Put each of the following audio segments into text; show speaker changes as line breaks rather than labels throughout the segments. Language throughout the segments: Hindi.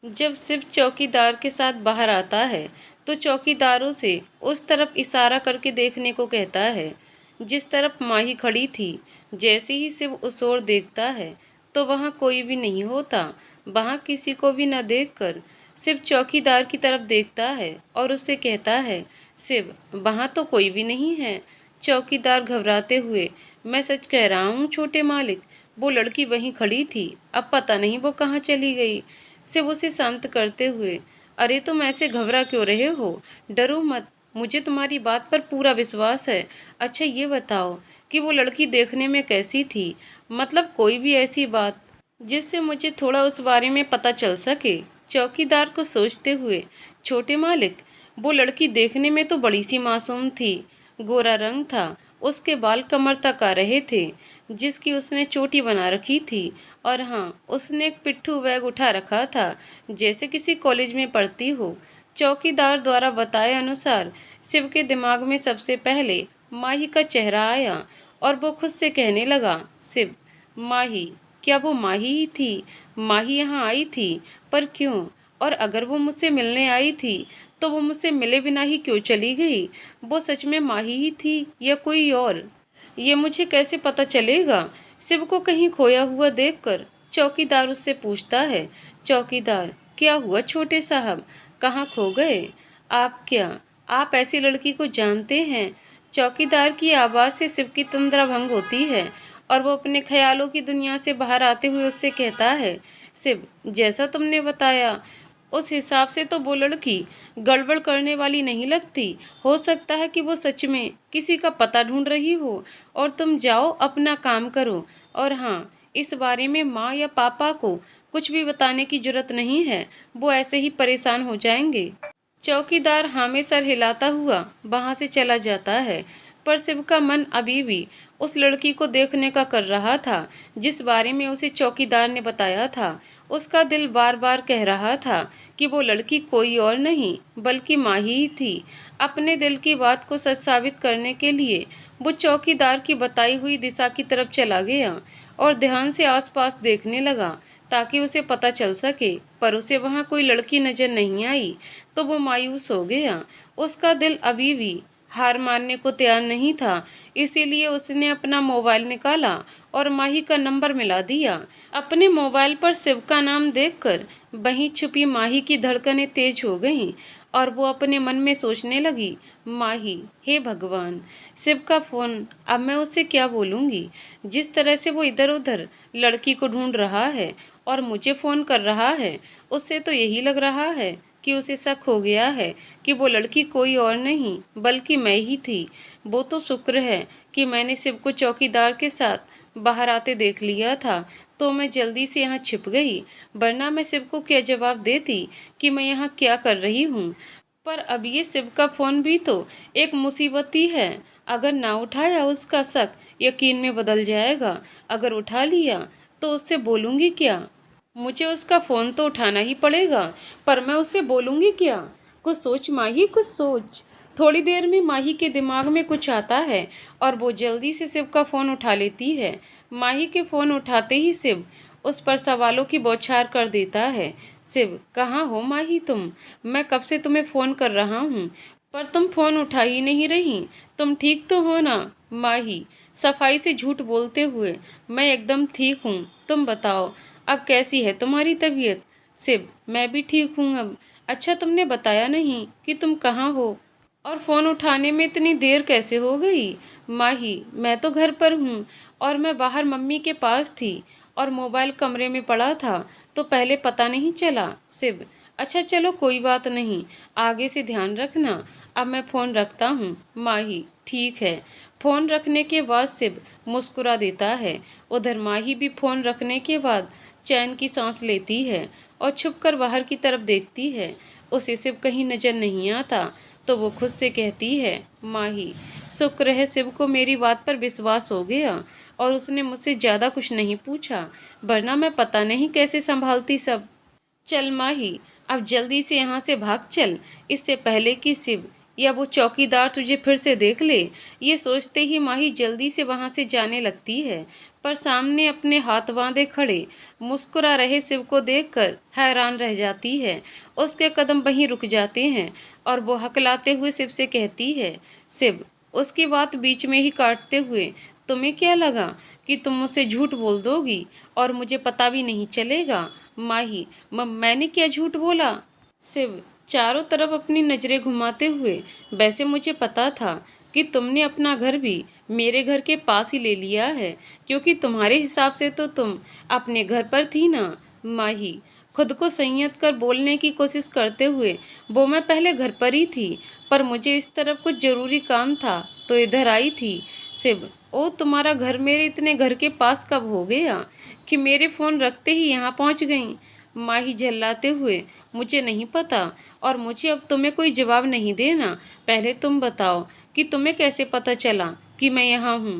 जब शिव चौकीदार के साथ बाहर आता है तो चौकीदारों से उस तरफ इशारा करके देखने को कहता है जिस तरफ माही खड़ी थी। जैसे ही शिव उस ओर देखता है तो वहाँ कोई भी नहीं होता। वहाँ किसी को भी न देखकर शिव चौकीदार की तरफ देखता है और उससे कहता है, शिव वहाँ तो कोई भी नहीं है। चौकीदार घबराते हुए, मैं सच कह रहा हूँ छोटे मालिक, वो लड़की वहीं खड़ी थी, अब पता नहीं वो कहाँ चली गई। शिव उसे शांत करते हुए, अरे तुम ऐसे घबरा क्यों रहे हो, डरो मत, मुझे तुम्हारी बात पर पूरा विश्वास है। अच्छा ये बताओ कि वो लड़की देखने में कैसी थी, मतलब कोई भी ऐसी बात जिससे मुझे थोड़ा उस बारे में पता चल सके। चौकीदार को सोचते हुए, छोटे मालिक वो लड़की देखने में तो बड़ी सी मासूम थी। गोरा रंग था, उसके बाल कमर तक आ रहे थे, जिसकी उसने चोटी बना रखी थी। और हाँ, उसने एक पिट्ठू बैग उठा रखा था, जैसे किसी कॉलेज में पढ़ती हो। चौकीदार द्वारा बताए अनुसार शिव के दिमाग में सबसे पहले माही का चेहरा आया और वो खुद से कहने लगा, शिव, माही, क्या वो माही ही थी? माही यहाँ आई थी, पर क्यों? और अगर वो मुझसे मिलने आई थी तो वो मुझसे मिले बिना ही क्यों चली गई? वो सच में माही ही थी या कोई और? ये मुझे कैसे पता चलेगा? शिव को कहीं खोया हुआ देखकर चौकीदार उससे पूछता है, चौकीदार, क्या हुआ छोटे साहब, कहाँ खो गए? आप ऐसी लड़की को जानते हैं? चौकीदार की आवाज़ से शिव की तंद्रा भंग होती है और वो अपने ख्यालों की दुनिया से बाहर आते हुए उससे कहता है, शिव, जैसा तुमने बताया उस हिसाब से तो वो लड़की गड़बड़ करने वाली नहीं लगती। हो सकता है कि वो सच में किसी का पता ढूंढ रही हो और तुम जाओ अपना काम करो। और हाँ, इस बारे में माँ या पापा को कुछ भी बताने की जरूरत नहीं है, वो ऐसे ही परेशान हो जाएंगे। चौकीदार हाँ में सर हिलाता हुआ वहां से चला जाता है, पर शिव का मन अभी भी उस लड़की को देखने का कर रहा था जिस बारे में उसे चौकीदार ने बताया था। उसका दिल बार बार कह रहा था कि वो लड़की कोई और नहीं बल्कि माही ही थी। अपने दिल की बात को सच साबित करने के लिए वो चौकीदार की बताई हुई दिशा की तरफ चला गया और ध्यान से आसपास देखने लगा ताकि उसे पता चल सके, पर उसे वहाँ कोई लड़की नजर नहीं आई तो वो मायूस हो गया। उसका दिल अभी भी हार मानने को तैयार नहीं था, इसीलिए उसने अपना मोबाइल निकाला और माही का नंबर मिला दिया। अपने मोबाइल पर शिव का नाम देखकर वहीं छुपी माही की धड़कनें तेज हो गईं और वो अपने मन में सोचने लगी, माही, हे भगवान, शिव का फोन, अब मैं उससे क्या बोलूँगी? जिस तरह से वो इधर उधर लड़की को ढूंढ रहा है और मुझे फ़ोन कर रहा है, उससे तो यही लग रहा है कि उसे शक हो गया है कि वो लड़की कोई और नहीं बल्कि मैं ही थी। वो तो शुक्र है कि मैंने शिव को चौकीदार के साथ बाहर आते देख लिया था, तो मैं जल्दी से यहाँ छिप गई, वरना मैं शिव को क्या जवाब देती कि मैं यहाँ क्या कर रही हूँ। पर अब ये शिव का फ़ोन भी तो एक मुसीबत ही है। अगर ना उठाया उसका शक यकीन में बदल जाएगा, अगर उठा लिया तो उससे बोलूँगी क्या? मुझे उसका फ़ोन तो उठाना ही पड़ेगा, पर मैं उससे बोलूँगी क्या? कुछ सोच माही, कुछ सोच। थोड़ी देर में माही के दिमाग में कुछ आता है और वो जल्दी से शिव का फ़ोन उठा लेती है। माही के फ़ोन उठाते ही शिव उस पर सवालों की बौछार कर देता है। शिव, कहाँ हो माही तुम? मैं कब से तुम्हें फ़ोन कर रहा हूँ, पर तुम फ़ोन उठा ही नहीं रही। तुम ठीक तो हो ना? माही सफाई से झूठ बोलते हुए, मैं एकदम ठीक हूँ, तुम बताओ अब कैसी है तुम्हारी तबीयत? शिव, मैं भी ठीक हूँ अब। अच्छा तुमने बताया नहीं कि तुम कहाँ हो और फ़ोन उठाने में इतनी देर कैसे हो गई? माही, मैं तो घर पर हूँ और मैं बाहर मम्मी के पास थी और मोबाइल कमरे में पड़ा था तो पहले पता नहीं चला। शिव, अच्छा चलो कोई बात नहीं, आगे से ध्यान रखना, अब मैं फ़ोन रखता हूँ। माही, ठीक है। फ़ोन रखने के बाद शिव मुस्कुरा देता है। उधर माही भी फ़ोन रखने के बाद चैन की सांस लेती है और छुपकर बाहर की तरफ देखती है। उसे शिव कहीं नजर नहीं आता तो वो खुद से कहती है, माही, शुक्र है शिव को मेरी बात पर विश्वास हो गया और उसने मुझसे ज़्यादा कुछ नहीं पूछा, वरना मैं पता नहीं कैसे संभालती सब। चल माही, अब जल्दी से यहाँ से भाग चल, इससे पहले कि शिव या वो चौकीदार तुझे फिर से देख ले। ये सोचते ही माही जल्दी से वहाँ से जाने लगती है, पर सामने अपने हाथ बांधे खड़े मुस्कुरा रहे शिव को देखकर हैरान रह जाती है। उसके कदम वहीं रुक जाते हैं और वो हकलाते हुए शिव से कहती है, शिव उसकी बात बीच में ही काटते हुए, तुम्हें क्या लगा कि तुम मुझसे झूठ बोल दोगी और मुझे पता भी नहीं चलेगा? माही, मैंने क्या झूठ बोला? शिव चारों तरफ अपनी नज़रें घुमाते हुए, वैसे मुझे पता था कि तुमने अपना घर भी मेरे घर के पास ही ले लिया है, क्योंकि तुम्हारे हिसाब से तो तुम अपने घर पर थी ना। माही खुद को संयत कर बोलने की कोशिश करते हुए, वो मैं पहले घर पर ही थी, पर मुझे इस तरफ कुछ ज़रूरी काम था तो इधर आई थी। शिव ओ, तुम्हारा घर मेरे इतने घर के पास कब हो गया कि मेरे फ़ोन रखते ही यहाँ पहुँच गई? माही झल्लाते हुए, मुझे नहीं पता और मुझे अब तुम्हें कोई जवाब नहीं देना। पहले तुम बताओ कि तुम्हें कैसे पता चला कि मैं यहाँ हूँ?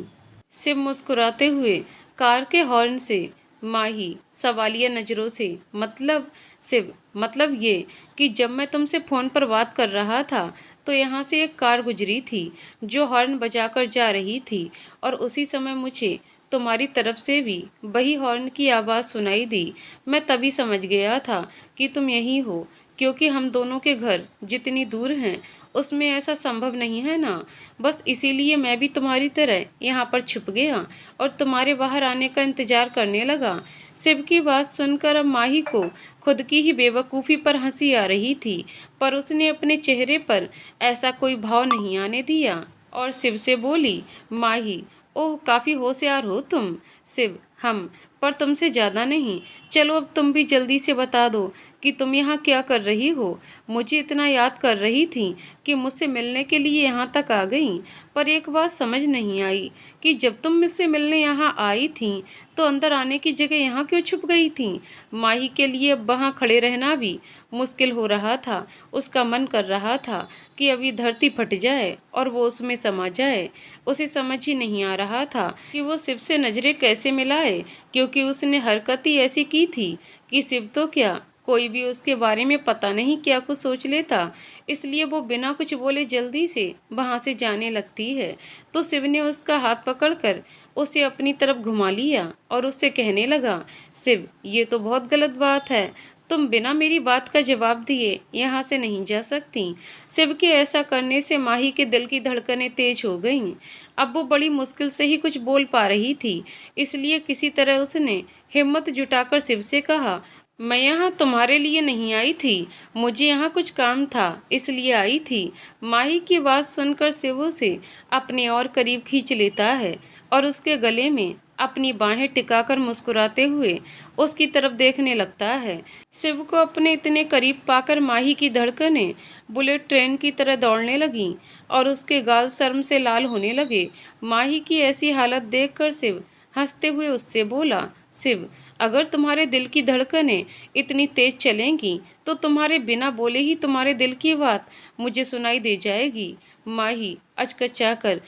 शिव मुस्कुराते हुए कार के हॉर्न से, माही सवालिया नज़रों से, मतलब? शिव मतलब ये कि जब मैं तुमसे फ़ोन पर बात कर रहा था तो यहाँ से एक कार गुजरी थी जो हॉर्न बजाकर जा रही थी, और उसी समय मुझे तुम्हारी तरफ से भी वही हॉर्न की आवाज़ सुनाई दी। मैं तभी समझ गया था कि तुम यही हो, क्योंकि हम दोनों के घर जितनी दूर हैं उसमें ऐसा संभव नहीं है ना। बस इसीलिए मैं भी तुम्हारी तरह यहाँ पर छुप गया और तुम्हारे बाहर आने का इंतजार करने लगा। शिव की बात सुनकर अब माही को खुद की ही बेवकूफ़ी पर हंसी आ रही थी, पर उसने अपने चेहरे पर ऐसा कोई भाव नहीं आने दिया और शिव से बोली, माही ओह, काफ़ी होशियार हो तुम। शिव हम, पर तुमसे ज़्यादा नहीं। चलो अब तुम भी जल्दी से बता दो कि तुम यहाँ क्या कर रही हो? मुझे इतना याद कर रही थी कि मुझसे मिलने के लिए यहाँ तक आ गई, पर एक बात समझ नहीं आई कि जब तुम मुझसे मिलने यहाँ आई थी तो अंदर आने की जगह यहाँ क्यों छुप गई थी? माही के लिए अब वहाँ खड़े रहना भी मुश्किल हो रहा था। उसका मन कर रहा था कि अभी धरती फट जाए और वो उसमें समा जाए। उसे समझ ही नहीं आ रहा था कि वो शिव से नज़रें कैसे मिलाए, क्योंकि उसने हरकत ही ऐसी की थी कि शिव तो क्या, कोई भी उसके बारे में पता नहीं क्या कुछ सोच लेता। इसलिए वो बिना कुछ बोले जल्दी से वहाँ से जाने लगती है, तो शिव ने उसका हाथ पकड़कर उसे अपनी तरफ घुमा लिया और उससे कहने लगा, शिव ये तो बहुत गलत बात है, तुम बिना मेरी बात का जवाब दिए यहाँ से नहीं जा सकती। शिव के ऐसा करने से माही के दिल की धड़कनें तेज हो गईं। अब वो बड़ी मुश्किल से ही कुछ बोल पा रही थी, इसलिए किसी तरह उसने हिम्मत जुटाकर शिव से कहा, मैं यहाँ तुम्हारे लिए नहीं आई थी, मुझे यहाँ कुछ काम था इसलिए आई थी। माही की बात सुनकर शिव उसे अपने और करीब खींच लेता है और उसके गले में अपनी बाहें टिकाकर मुस्कुराते हुए उसकी तरफ देखने लगता है। शिव को अपने इतने करीब पाकर माही की धड़कनें बुलेट ट्रेन की तरह दौड़ने लगीं और उसके गाल शर्म से लाल होने लगे। माही की ऐसी हालत देखकर शिव हंसते हुए उससे बोला, शिव अगर तुम्हारे दिल की धड़कनें इतनी तेज चलेंगी तो तुम्हारे बिना बोले ही तुम्हारे दिल की बात मुझे सुनाई दे जाएगी। माही अचकचाकर,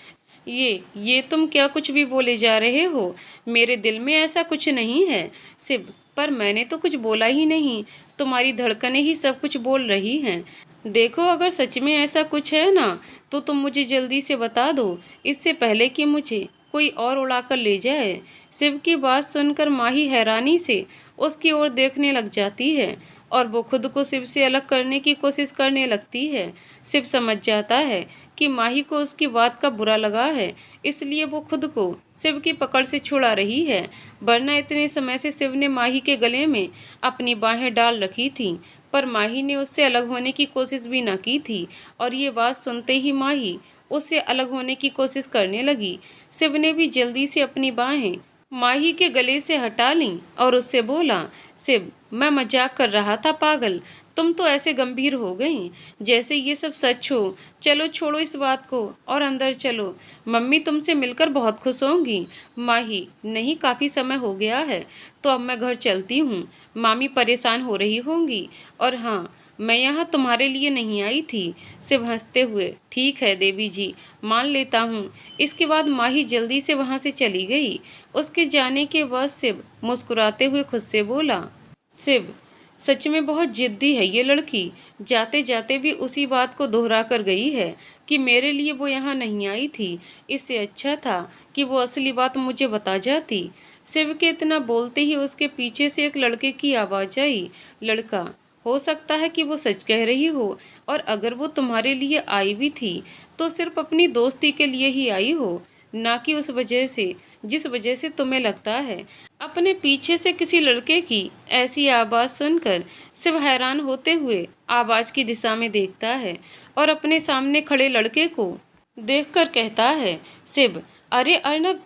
ये तुम क्या कुछ भी बोले जा रहे हो? मेरे दिल में ऐसा कुछ नहीं है। शिव पर मैंने तो कुछ बोला ही नहीं, तुम्हारी धड़कनें ही सब कुछ बोल रही हैं। देखो अगर सच में ऐसा कुछ है ना तो तुम मुझे जल्दी से बता दो, इससे पहले कि मुझे कोई और उड़ाकर ले जाए। शिव की बात सुनकर माही हैरानी से उसकी ओर देखने लग जाती है और वो खुद को शिव से अलग करने की कोशिश करने लगती है। शिव समझ जाता है कि माही को उसकी बात का बुरा लगा है, इसलिए वो खुद को शिव की पकड़ से छुड़ा रही है, वरना इतने समय से शिव ने माही के गले में अपनी बाहें डाल रखी थीं, पर माही ने उससे अलग होने की कोशिश भी ना की थी। और ये बात सुनते ही माही उससे अलग होने की कोशिश करने लगी। शिव ने भी जल्दी से अपनी बाहें माही के गले से हटा लीं और उससे बोला, शिव मैं मजाक कर रहा था पागल, तुम तो ऐसे गंभीर हो गई जैसे ये सब सच हो। चलो छोड़ो इस बात को और अंदर चलो, मम्मी तुमसे मिलकर बहुत खुश होंगी। माही नहीं, काफ़ी समय हो गया है तो अब मैं घर चलती हूँ, मामी परेशान हो रही होंगी। और हाँ, मैं यहाँ तुम्हारे लिए नहीं आई थी। शिव हंसते हुए, ठीक है देवी जी, मान लेता हूँ। इसके बाद माही जल्दी से वहाँ से चली गई। उसके जाने के बाद शिव मुस्कुराते हुए खुद से बोला, शिव सच में बहुत जिद्दी है ये लड़की। जाते जाते भी उसी बात को दोहरा कर गई है कि मेरे लिए वो यहाँ नहीं आई थी। इससे अच्छा था कि वो असली बात मुझे बता जाती। शिव के इतना बोलते ही उसके पीछे से एक लड़के की आवाज़ आई। लड़का, हो सकता है कि वो सच कह रही हो, और अगर वो तुम्हारे लिए आई भी थी तो सिर्फ अपनी दोस्ती के लिए ही आई हो, ना कि उस वजह से जिस वजह से तुम्हें लगता है। अपने पीछे से किसी लड़के की ऐसी आवाज़ सुनकर शिव हैरान होते हुए आवाज़ की दिशा में देखता है और अपने सामने खड़े लड़के को देखकर कहता है, शिव, अरे अर्नब,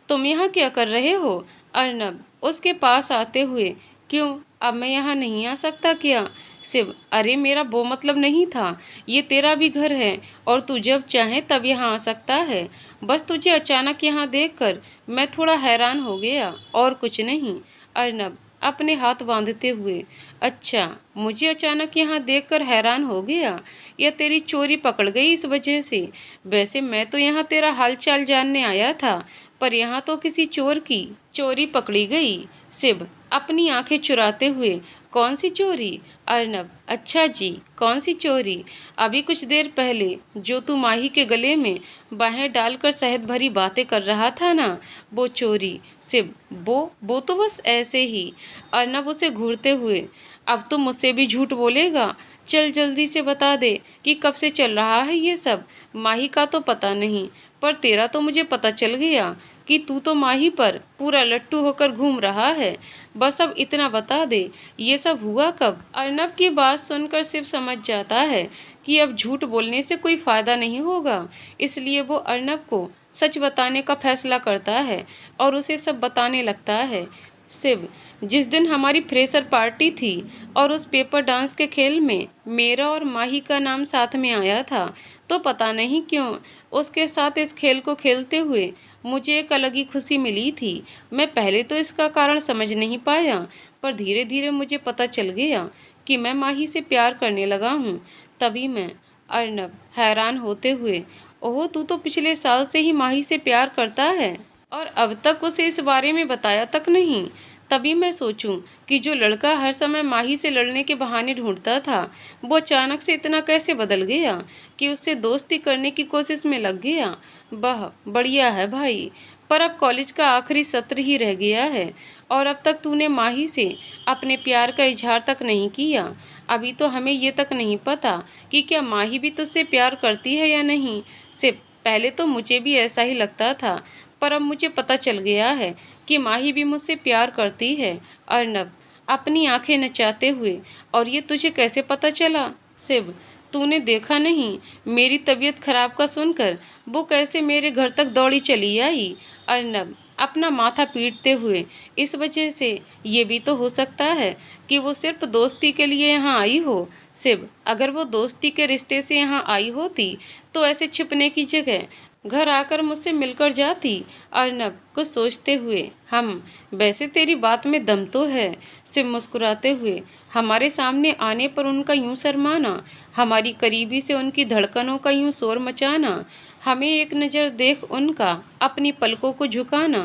तुम यहाँ क्या कर रहे हो? अर्नब उसके पास आते हुए, क्यों, अब मैं यहाँ नहीं आ सकता क्या? शिव, अरे मेरा वो मतलब नहीं था, ये तेरा भी घर है और तू जब चाहे तब यहाँ आ सकता है। बस तुझे अचानक यहाँ देखकर मैं थोड़ा हैरान हो गया, और कुछ नहीं। अर्नब अपने हाथ बांधते हुए, अच्छा, मुझे अचानक यहाँ देखकर हैरान हो गया, या तेरी चोरी पकड़ गई इस वजह से? वैसे मैं तो यहाँ तेरा हालचाल जानने आया था, पर यहाँ तो किसी चोर की चोरी पकड़ी गई। शिव अपनी आंखें चुराते हुए, कौन सी चोरी? अर्नब, अच्छा जी, कौन सी चोरी? अभी कुछ देर पहले जो तू माही के गले में बाहें डालकर शहद भरी बातें कर रहा था ना, वो चोरी। शिव, वो तो बस ऐसे ही। अर्नब उसे घूरते हुए, अब तो मुझसे भी झूठ बोलेगा? चल जल्दी से बता दे कि कब से चल रहा है ये सब। माही का तो पता नहीं, पर तेरा तो मुझे पता चल गया कि तू तो माही पर पूरा लट्टू होकर घूम रहा है। बस अब इतना बता दे, ये सब हुआ कब? अर्नब की बात सुनकर शिव समझ जाता है कि अब झूठ बोलने से कोई फायदा नहीं होगा, इसलिए वो अर्नब को सच बताने का फैसला करता है और उसे सब बताने लगता है। शिव, जिस दिन हमारी फ्रेशर पार्टी थी और उस पेपर डांस के खेल में मेरा और माही का नाम साथ में आया था, तो पता नहीं क्यों उसके साथ इस खेल को खेलते हुए मुझे एक अलग ही खुशी मिली थी। मैं पहले तो इसका कारण समझ नहीं पाया, पर धीरे धीरे मुझे पता चल गया कि मैं माही से प्यार करने लगा हूँ। तभी मैं। अर्नब हैरान होते हुए, ओह, तू तो पिछले साल से ही माही से प्यार करता है और अब तक उसे इस बारे में बताया तक नहीं। तभी मैं सोचूं कि जो लड़का हर समय माही से लड़ने के बहाने ढूंढता था, वो अचानक से इतना कैसे बदल गया कि उससे दोस्ती करने की कोशिश में लग गया। वाह, बढ़िया है भाई। पर अब कॉलेज का आखिरी सत्र ही रह गया है और अब तक तूने माही से अपने प्यार का इजहार तक नहीं किया। अभी तो हमें ये तक नहीं पता कि क्या माही भी तुझसे प्यार करती है या नहीं। सिर्फ पहले तो मुझे भी ऐसा ही लगता था, पर अब मुझे पता चल गया है कि माही भी मुझसे प्यार करती है। अर्नब अपनी आंखें नचाते हुए, और ये तुझे कैसे पता चला? शिव, तूने देखा नहीं, मेरी तबीयत खराब का सुनकर वो कैसे मेरे घर तक दौड़ी चली आई। अर्नब अपना माथा पीटते हुए, इस वजह से ये भी तो हो सकता है कि वो सिर्फ दोस्ती के लिए यहाँ आई हो। शिव, अगर वो दोस्ती के रिश्ते से यहाँ आई होती तो ऐसे छिपने की जगह घर आकर मुझसे मिलकर जाती। अर्नब कुछ सोचते हुए, हम, वैसे तेरी बात में दम तो है। शिव मुस्कुराते हुए, हमारे सामने आने पर उनका यूं शर्माना, हमारी करीबी से उनकी धड़कनों का यूं शोर मचाना, हमें एक नज़र देख उनका अपनी पलकों को झुकाना,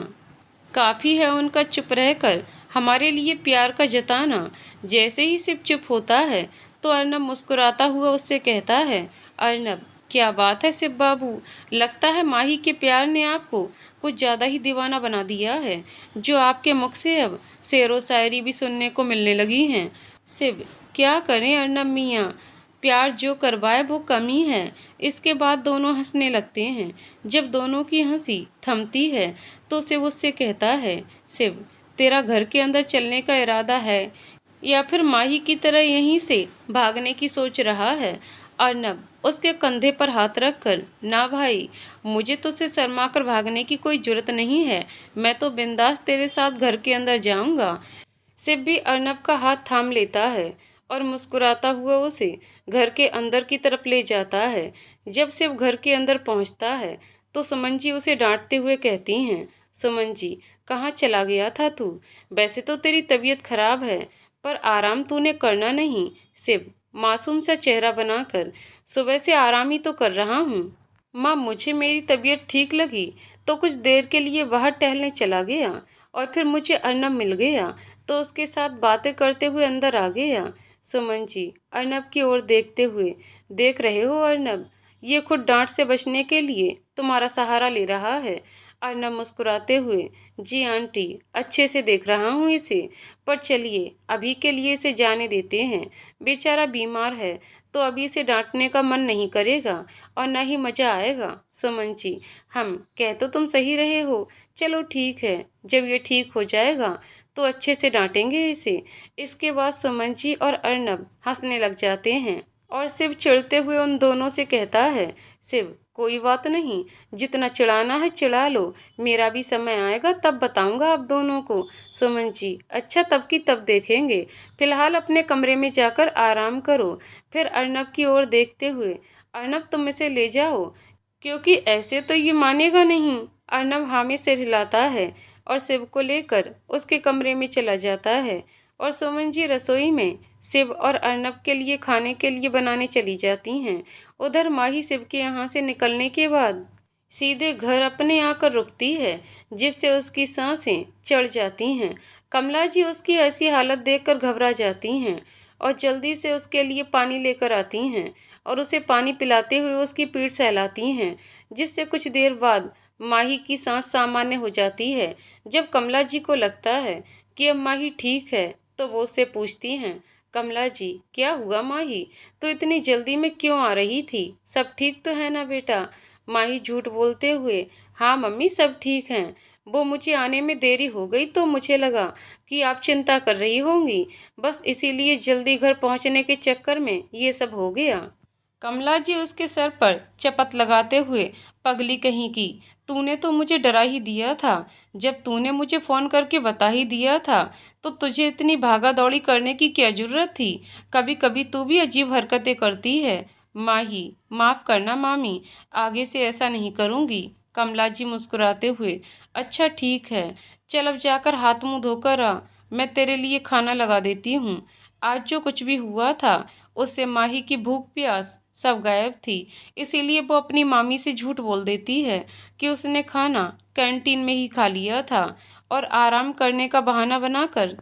काफ़ी है उनका चुप रहकर हमारे लिए प्यार का जताना। जैसे ही शिव चुप होता है तो अर्नब मुस्कुराता हुआ उससे कहता है, अर्नब, क्या बात है शिव बाबू, लगता है माही के प्यार ने आपको कुछ ज़्यादा ही दीवाना बना दिया है, जो आपके मुख से अब शेर व शायरी भी सुनने को मिलने लगी हैं। शिव, क्या करें अर्नब मियाँ, प्यार जो करवाए वो कम ही है। इसके बाद दोनों हंसने लगते हैं। जब दोनों की हंसी थमती है तो शिव उससे कहता है, शिव, तेरा घर के अंदर चलने का इरादा है या फिर माही की तरह यहीं से भागने की सोच रहा है? अर्नब उसके कंधे पर हाथ रखकर, ना भाई, मुझे तुझसे शर्मा कर भागने की कोई जरूरत नहीं है, मैं तो बिंदास तेरे साथ घर के अंदर जाऊंगा। शिव भी अर्नब का हाथ थाम लेता है और मुस्कुराता हुआ उसे घर के अंदर की तरफ ले जाता है। जब शिव घर के अंदर पहुंचता है तो सुमन जी उसे डांटते हुए कहती हैं, सुमन जी, कहाँ चला गया था तू? वैसे तो तेरी तबीयत खराब है, पर आराम तूने करना नहीं। शिव मासूम सा चेहरा बनाकर, सुबह से आराम ही तो कर रहा हूँ माँ, मुझे मेरी तबीयत ठीक लगी तो कुछ देर के लिए बाहर टहलने चला गया और फिर मुझे अर्नब मिल गया। तो उसके साथ बातें करते हुए अंदर आ गया। सुमन जी अर्नब की ओर देखते हुए, देख रहे हो अर्नब, ये खुद डांट से बचने के लिए तुम्हारा सहारा ले रहा है। अर्नब मुस्कुराते हुए, जी आंटी, अच्छे से देख रहा हूँ इसे, पर चलिए अभी के लिए इसे जाने देते हैं। बेचारा बीमार है तो अभी इसे डांटने का मन नहीं करेगा और न ही मज़ा आएगा। सुमन जी, हम कह तो तुम सही रहे हो, चलो ठीक है, जब ये ठीक हो जाएगा तो अच्छे से डांटेंगे इसे। इसके बाद सुमन जी और अर्नब हंसने लग जाते हैं और शिव चिढ़ते हुए उन दोनों से कहता है, शिव कोई बात नहीं, जितना चिढ़ाना है चिढ़ा लो, मेरा भी समय आएगा तब बताऊंगा आप दोनों को। सुमन जी, अच्छा तब की तब देखेंगे, फिलहाल अपने कमरे में जाकर आराम करो। फिर अर्नब की ओर देखते हुए, अर्नब तुम इसे ले जाओ, क्योंकि ऐसे तो ये मानेगा नहीं। अर्नब हामी सिर हिलाता है और शिव को लेकर उसके कमरे में चला जाता है और सुमन जी रसोई में शिव और अर्नब के लिए खाने के लिए बनाने चली जाती हैं। उधर माही शिव के यहाँ से निकलने के बाद सीधे घर अपने आकर रुकती है, जिससे उसकी सांसें चढ़ जाती हैं। कमला जी उसकी ऐसी हालत देखकर घबरा जाती हैं और जल्दी से उसके लिए पानी लेकर आती हैं और उसे पानी पिलाते हुए उसकी पीठ सहलाती हैं, जिससे कुछ देर बाद माही की सांस सामान्य हो जाती है। जब कमला जी को लगता है कि अब माही ठीक है तो वो उससे पूछती हैं, कमला जी क्या हुआ माही, तो इतनी जल्दी में क्यों आ रही थी, सब ठीक तो है ना बेटा। माही झूठ बोलते हुए, हाँ मम्मी सब ठीक हैं, वो मुझे आने में देरी हो गई तो मुझे लगा कि आप चिंता कर रही होंगी, बस इसीलिए जल्दी घर पहुंचने के चक्कर में ये सब हो गया। कमला जी उसके सर पर चपत लगाते हुए, पगली कहीं की, तूने तो मुझे डरा ही दिया था। जब तूने मुझे फ़ोन करके बता ही दिया था तो तुझे इतनी भागा दौड़ी करने की क्या ज़रूरत थी। कभी कभी तू भी अजीब हरकतें करती है। माही, माफ़ करना मामी, आगे से ऐसा नहीं करूँगी। कमला जी मुस्कुराते हुए, अच्छा ठीक है, चल अब जाकर हाथ मुँह धोकर आ, मैं तेरे लिए खाना लगा देती हूँ। आज जो कुछ भी हुआ था उससे माही की भूख प्यास सब गायब थी, इसीलिए वो अपनी मामी से झूठ बोल देती है कि उसने खाना कैंटीन में ही खा लिया था और आराम करने का बहाना बनाकर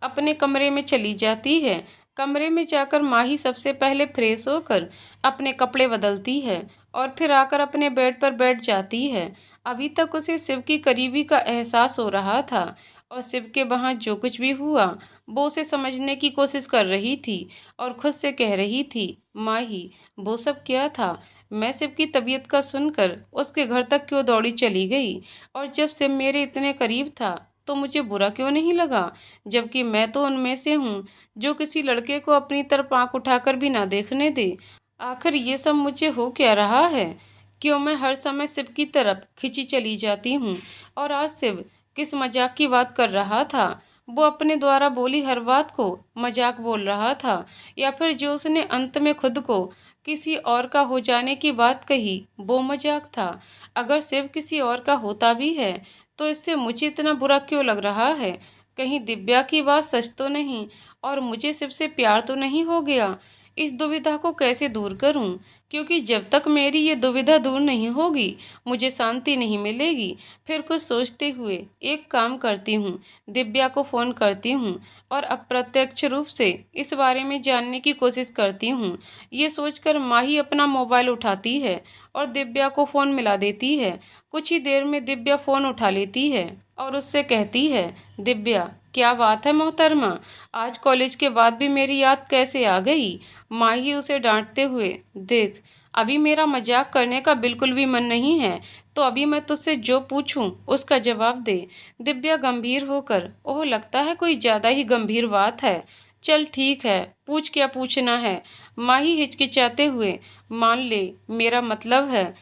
अपने कमरे में चली जाती है। कमरे में जाकर माही सबसे पहले फ्रेश होकर अपने कपड़े बदलती है और फिर आकर अपने बेड पर बैठ जाती है। अभी तक उसे शिव की करीबी का एहसास हो रहा था और शिव के वहाँ जो कुछ भी हुआ वो उसे समझने की कोशिश कर रही थी और खुद से कह रही थी, माही वो सब क्या था, मैं शिव की तबीयत का सुनकर उसके घर तक क्यों दौड़ी चली गई, और जब शिव मेरे इतने करीब था तो मुझे बुरा क्यों नहीं लगा, जबकि मैं तो उनमें से हूँ जो किसी लड़के को अपनी तरफ आंख उठाकर भी ना देखने दे। आखिर ये सब मुझे हो क्या रहा है, क्यों मैं हर समय शिव की तरफ खिंची चली जाती हूँ। और आज शिव किस मजाक की बात कर रहा था, वो अपने द्वारा बोली हर बात को मजाक बोल रहा था, या फिर जो उसने अंत में खुद को किसी और का हो जाने की बात कही वो मजाक था। अगर शिव किसी और का होता भी है तो इससे मुझे इतना बुरा क्यों लग रहा है, कहीं दिव्या की बात सच तो नहीं और मुझे शिव से प्यार तो नहीं हो गया। इस दुविधा को कैसे दूर करूं, क्योंकि जब तक मेरी ये दुविधा दूर नहीं होगी मुझे शांति नहीं मिलेगी। फिर कुछ सोचते हुए एक काम करती हूँ, दिव्या को फ़ोन करती हूँ और अप्रत्यक्ष रूप से इस बारे में जानने की कोशिश करती हूँ। ये सोचकर माही अपना मोबाइल उठाती है और दिव्या को फ़ोन मिला देती है। कुछ ही देर में दिव्या फ़ोन उठा लेती है और उससे कहती है, दिव्या क्या बात है मोहतरमा, आज कॉलेज के बाद भी मेरी याद कैसे आ गई। माही उसे डांटते हुए, देख अभी मेरा मजाक करने का बिल्कुल भी मन नहीं है, तो अभी मैं तुझसे जो पूछूं उसका जवाब दे। दिव्या गंभीर होकर, ओह लगता है कोई ज़्यादा ही गंभीर बात है, चल ठीक है पूछ, क्या पूछना है। माही हिचकिचाते हुए, मान ले मेरा मतलब है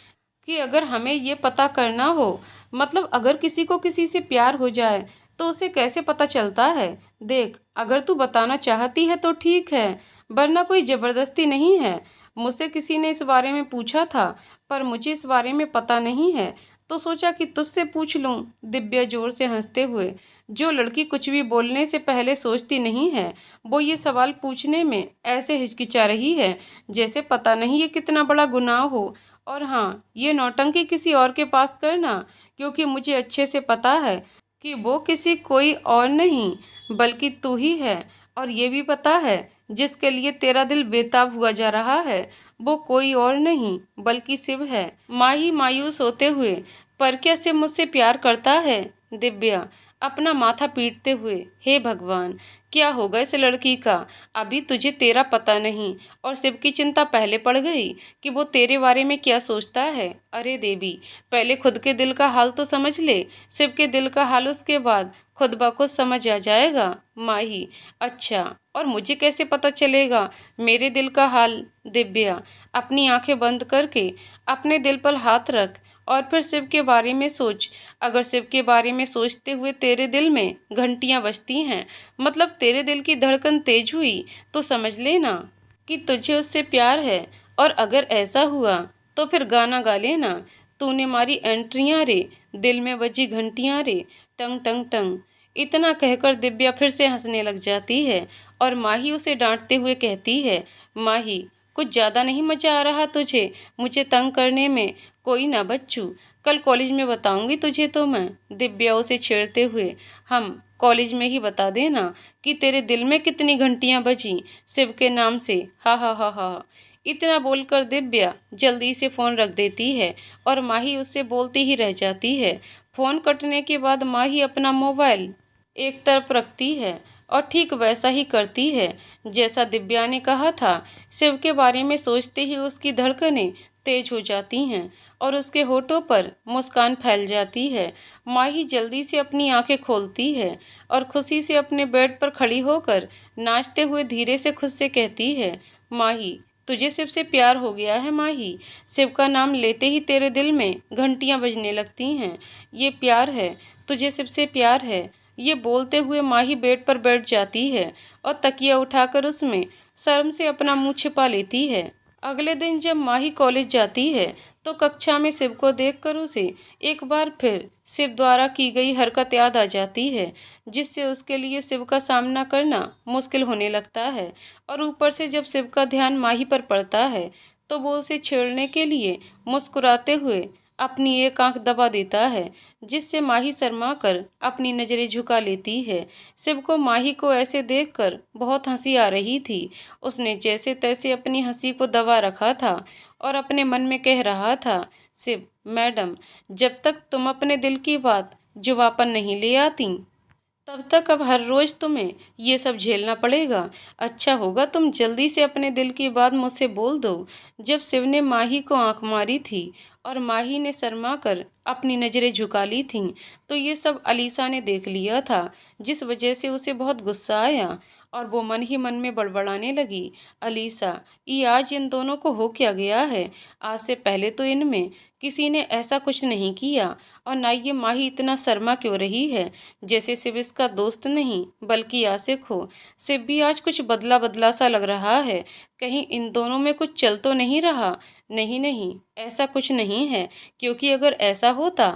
कि अगर हमें ये पता करना हो, मतलब अगर किसी को किसी से प्यार हो जाए तो उसे कैसे पता चलता है। देख अगर तू बताना चाहती है तो ठीक है, वरना कोई ज़बरदस्ती नहीं है। मुझसे किसी ने इस बारे में पूछा था पर मुझे इस बारे में पता नहीं है, तो सोचा कि तुझसे पूछ लूं। दिव्या जोर से हंसते हुए, जो लड़की कुछ भी बोलने से पहले सोचती नहीं है वो ये सवाल पूछने में ऐसे हिचकिचा रही है जैसे पता नहीं ये कितना बड़ा गुनाह हो। और हाँ, ये नौटंकी किसी और के पास करना, क्योंकि मुझे अच्छे से पता है कि वो किसी कोई और नहीं बल्कि तू ही है। और ये भी पता है, जिसके लिए तेरा दिल बेताब हुआ जा रहा है वो कोई और नहीं बल्कि शिव है। माही मायूस होते हुए, पर क्या शिव मुझसे प्यार करता है? दिव्या अपना माथा पीटते हुए, हे भगवान, क्या होगा इस लड़की का? अभी तुझे तेरा पता नहीं और शिव की चिंता पहले पड़ गई कि वो तेरे बारे में क्या सोचता है। अरे देवी, पहले खुद के दिल का हाल तो समझ ले। शिव के दिल का हाल उसके बाद खुद ब खुद समझ आ जाएगा। माही, अच्छा, और मुझे कैसे पता चलेगा मेरे दिल का हाल? दिव्या अपनी आंखें बंद करके अपने दिल पर हाथ रख और फिर शिव के बारे में सोच। अगर शिव के बारे में सोचते हुए तेरे दिल में घंटियां बजती हैं, मतलब तेरे दिल की धड़कन तेज हुई, तो समझ लेना कि तुझे उससे प्यार है। और अगर ऐसा हुआ तो फिर गाना गा लेना, तूने मारी एंट्रियां रे, दिल में बजी घंटियां रे, टंग टंग टंग। इतना कहकर दिव्या फिर से हंसने लग जाती है और माही उसे डांटते हुए कहती है, माही, कुछ ज़्यादा नहीं मज़ा आ रहा तुझे मुझे तंग करने में? कोई ना बच्चू, कल कॉलेज में बताऊंगी तुझे तो मैं। दिव्या उसे छेड़ते हुए, हम कॉलेज में ही बता देना कि तेरे दिल में कितनी घंटियां बजी शिव के नाम से। हा हा हा हा। इतना बोलकर दिव्या जल्दी से फ़ोन रख देती है और माही उससे बोलती ही रह जाती है। फ़ोन कटने के बाद माही अपना मोबाइल एक तरफ रखती है और ठीक वैसा ही करती है जैसा दिव्या ने कहा था। शिव के बारे में सोचते ही उसकी धड़कनें तेज हो जाती हैं और उसके होठों पर मुस्कान फैल जाती है। माही जल्दी से अपनी आंखें खोलती है और खुशी से अपने बेड पर खड़ी होकर नाचते हुए धीरे से खुद से कहती है, माही, तुझे शिव से प्यार हो गया है माही। शिव का नाम लेते ही तेरे दिल में घंटियां बजने लगती हैं। ये प्यार है, तुझे शिव से प्यार है। ये बोलते हुए माही बेड पर बैठ जाती है और तकिया उठाकर उसमें शर्म से अपना मुंह छिपा लेती है। अगले दिन जब माही कॉलेज जाती है तो कक्षा में शिव को देखकर उसे एक बार फिर शिव द्वारा की गई हरकत याद आ जाती है, जिससे उसके लिए शिव का सामना करना मुश्किल होने लगता है। और ऊपर से जब शिव का ध्यान माही पर पड़ता है तो वो उसे छेड़ने के लिए मुस्कुराते हुए अपनी एक आंख दबा देता है, जिससे माही शर्मा कर अपनी नज़रें झुका लेती है। शिव को माही को ऐसे देखकर बहुत हंसी आ रही थी। उसने जैसे तैसे अपनी हंसी को दबा रखा था और अपने मन में कह रहा था, शिव मैडम, जब तक तुम अपने दिल की बात जुबां पर नहीं ले आती तब तक अब हर रोज़ तुम्हें ये सब झेलना पड़ेगा। अच्छा होगा तुम जल्दी से अपने दिल की बात मुझसे बोल दो। जब शिव ने माही को आंख मारी थी और माही ने शर्मा कर अपनी नज़रें झुका ली थीं, तो ये सब अलीसा ने देख लिया था, जिस वजह से उसे बहुत गुस्सा आया और वो मन ही मन में बड़बड़ाने लगी, अलीसा, ये आज इन दोनों को हो क्या गया है? आज से पहले तो इनमें किसी ने ऐसा कुछ नहीं किया और ना ये माही इतना शर्मा क्यों रही है, जैसे शिव इसका दोस्त नहीं बल्कि आशिक हो। शिव भी आज कुछ बदला बदला सा लग रहा है। कहीं इन दोनों में कुछ चल तो नहीं रहा? नहीं नहीं, ऐसा कुछ नहीं है, क्योंकि अगर ऐसा होता